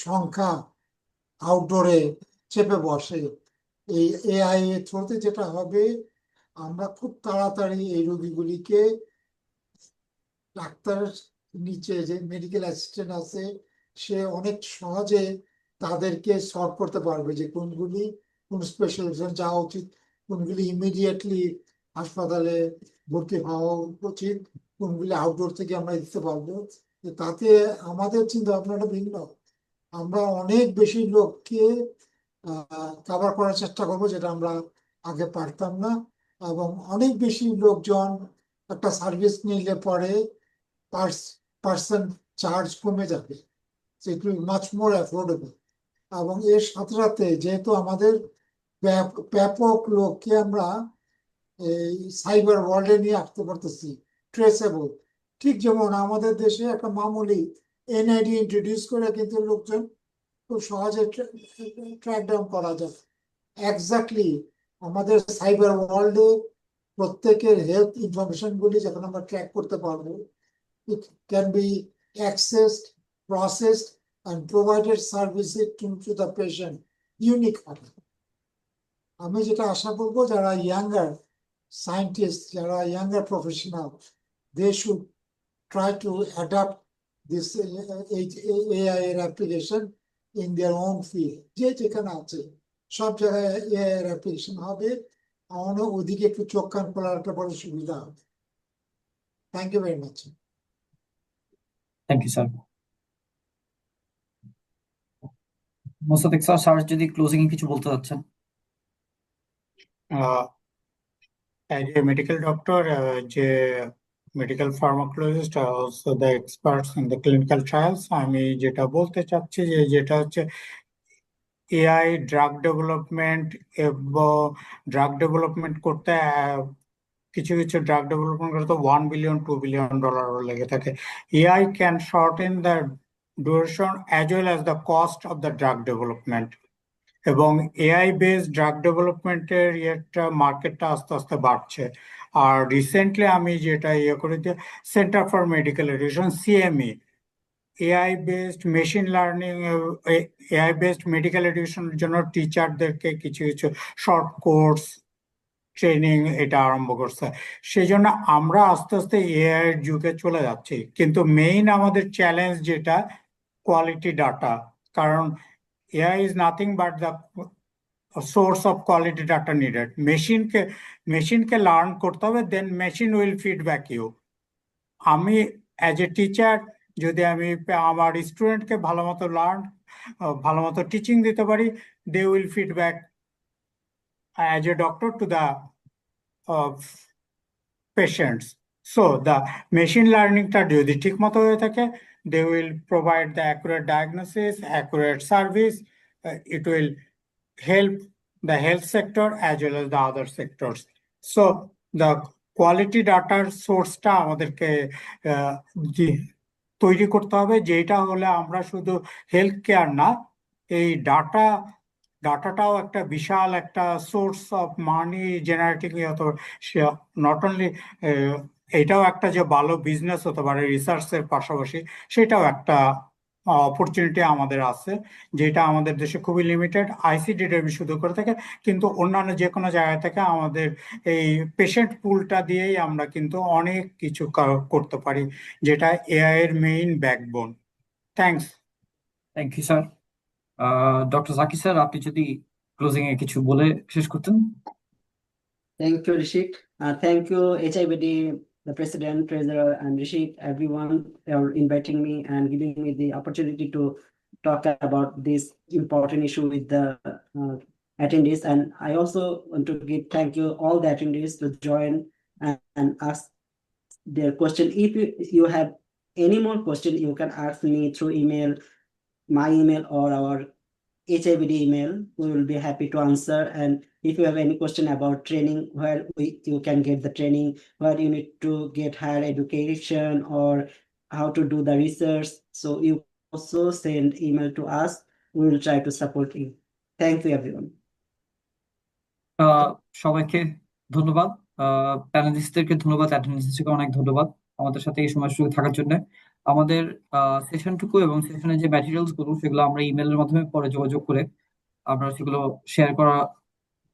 সংখ্যা আউটডোরে চেপে বসে, এই এআই এর থ্রুতে যেটা হবে, আমরা খুব তাড়াতাড়ি এই রোগীগুলিকে ডাক্তারের নিচে যে মেডিকেল অ্যাসিস্ট্যান্ট আছে সে অনেক সহজে তাদেরকে সলভ করতে পারবে যে কোনগুলি কোন স্পেশালিস্ট যাওয়া উচিত, কোনগুলি ইমিডিয়েটলি হাসপাতালে ভর্তি হওয়া উচিত, কোনগুলি আউটডোর থেকে আমরা দিতে পারবো। তাতে আমাদের চিন্তা ভাবনাটা ভিন্ন। আমরা অনেক বেশি লোককে কভার করার চেষ্টা করবো, যেটা আমরা আগে পারতাম না, এবং অনেক বেশি লোকজন একটা সার্ভিস নিলে পরে পার্সেন্ট চার্জ কমে যাবে, it will much more affordable. এবং এর সাথে সাথে যেহেতু আমাদের ব্যাপক লোককে আমরা এই সাইবার ওয়ার্ল্ডে নিয়ে আসতে পারতেছি, ট্রেসেবল, ঠিক যেমন আমাদের দেশে একটা মামুলি এনআইডি ইন্ট্রোডিউস করে কিন্তু লোকজন খুব সহজে ট্র্যাক ডাউন করা যায়। এক্স্যাক্টলি আমাদের সাইবার ওয়ার্ল্ডে প্রত্যেকের হেলথ ইনফরমেশন গুলি যখন আমরা ট্র্যাক করতে পারবো, it can be accessed, processed, and provided services to the patient unique হবে। আমি যেটা আশা করবো যারা ইয়াঙ্গার সায়েন্টিস্ট, যারা younger professional, they should try to adapt this AI এর application in their own field। যে যেখানে আছে সব জায়গায় AI এর অ্যাপ্লিকেশন হবে, আমাদের ওদিকে একটু চোখ কান খোলার একটা বড় সুবিধা হবে। Thank you very much. Thank you sir. Mosaddek sir, sir যদি ক্লোজিং এ কিছু বলতে চাচ্ছেন। As a medical doctor, যে medical pharmacologist are also the experts in the clinical trials, আমি যেটা বলতে চাচ্ছি যে যেটা হচ্ছে এআই ড্রাগ ডেভেলপমেন্ট এবং ড্রাগ ডেভেলপমেন্ট করতে কিছু কিছু ড্রাগ ডেভেলপমেন্ট করতে $1 billion $2 billion লেগে থাকে। AI can shorten the duration as well as the cost of the drug development. এবং এআই বেসড ড্রাগ ডেভেলপমেন্টের ইয়েটা মার্কেটটা আস্তে আস্তে বাড়ছে। আর রিসেন্টলি আমি যেটা করে দিয়ে centre for medical education CME AI based machine learning, AI based medical এডুকেশনের জন্য টিচারদেরকে কিছু কিছু শর্ট কোর্স ট্রেনিং এটা আরম্ভ করছে। সেই জন্য আমরা আস্তে আস্তে এআই এর যুগে চলে যাচ্ছি, কিন্তু মেইন আমাদের চ্যালেঞ্জ যেটা কোয়ালিটি ডাটা, কারণ AI is nothing but the source of quality data needed. Machine ke learn korte hobe, then machine will feedback you. আমি as a teacher যদি আমি আমার স্টুডেন্টকে ভালো মতো ভালো মতো টিচিং দিতে পারি, they will feedback as a doctor to the patients. So the machine learning টা যদি ঠিক মতো হয়ে থাকে, they will provide the accurate diagnosis, accurate service. It will help the health sector as well as the other sectors. So the quality data source টা আমাদেরকে তৈরি করতে হবে, যেটা হলে আমরা শুধু হেলথ কেয়ার না, এই ডাটাটাও একটা বিশাল একটা source of money generating, not only এটাও একটা যে ভালো বিজনেস হতে পারে রিসার্চের পাশাপাশি, সেটাও একটা অপরচুনিটি আমাদের আছে, যেটা আমাদের দেশে খুবই লিমিটেড। আইসিডি শুধু করে থাকে, কিন্তু অন্যান্য যে কোনো জায়গা থেকে আমাদের এই পেশেন্ট পুলটা দিয়েই আমরা কিন্তু অনেক কিছু করতে পারি, যেটা এআই এর main backbone. Thanks. Thank you sir. Doctor Zakir sir, আপনি যদি ক্লোজিং এ কিছু বলে শেষ করতেন। Thank you, Rishik. Thank you, HIBD, the president, treasurer, and Rishik, everyone for inviting me and giving me the opportunity to talk about this important issue with the attendees. And I also want to thank you all the attendees to join and ask their question. If you have any more question, you can ask me through email, my email or our HIBD email. We will be happy to answer. And if you have any question about training, where you can get the training, where you need to get higher education or how to do the research, so you also send email to us. We will try to support you. Thank you, everyone. সবাইকে ধন্যবাদ, প্যানেলিস্টদেরকে ধন্যবাদ, অ্যাটেন্ডেন্সকে অনেক ধন্যবাদ আমাদের সাথে এই সময় সুযোগ থাকার জন্য। আমাদের সেশনটুকু এবং সেশনের যে ম্যাটেরিয়ালস গুলো সেগুলো আমরা ইমেলের মাধ্যমে পরে যোগাযোগ করে আমরা সেগুলো শেয়ার করার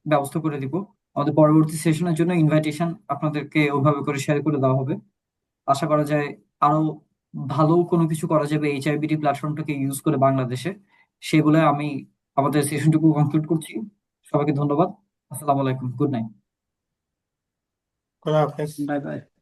ব্যবস্থা করে দিব। আমাদের পরবর্তী সেশনের জন্য ইনভাইটেশন আপনাদেরকে ওইভাবে করে শেয়ার করে দেওয়া হবে। আশা করা যায় আরো ভালো কোনো কিছু করা যাবে HIBD প্ল্যাটফর্মটাকে ইউজ করে বাংলাদেশে, সেগুলো আমি আমাদের সেশনটুকু কনক্লুড করছি। সবাইকে ধন্যবাদ। আসসালামু আলাইকুম, গুড নাইট। খোদা হাফেজ। Bye bye.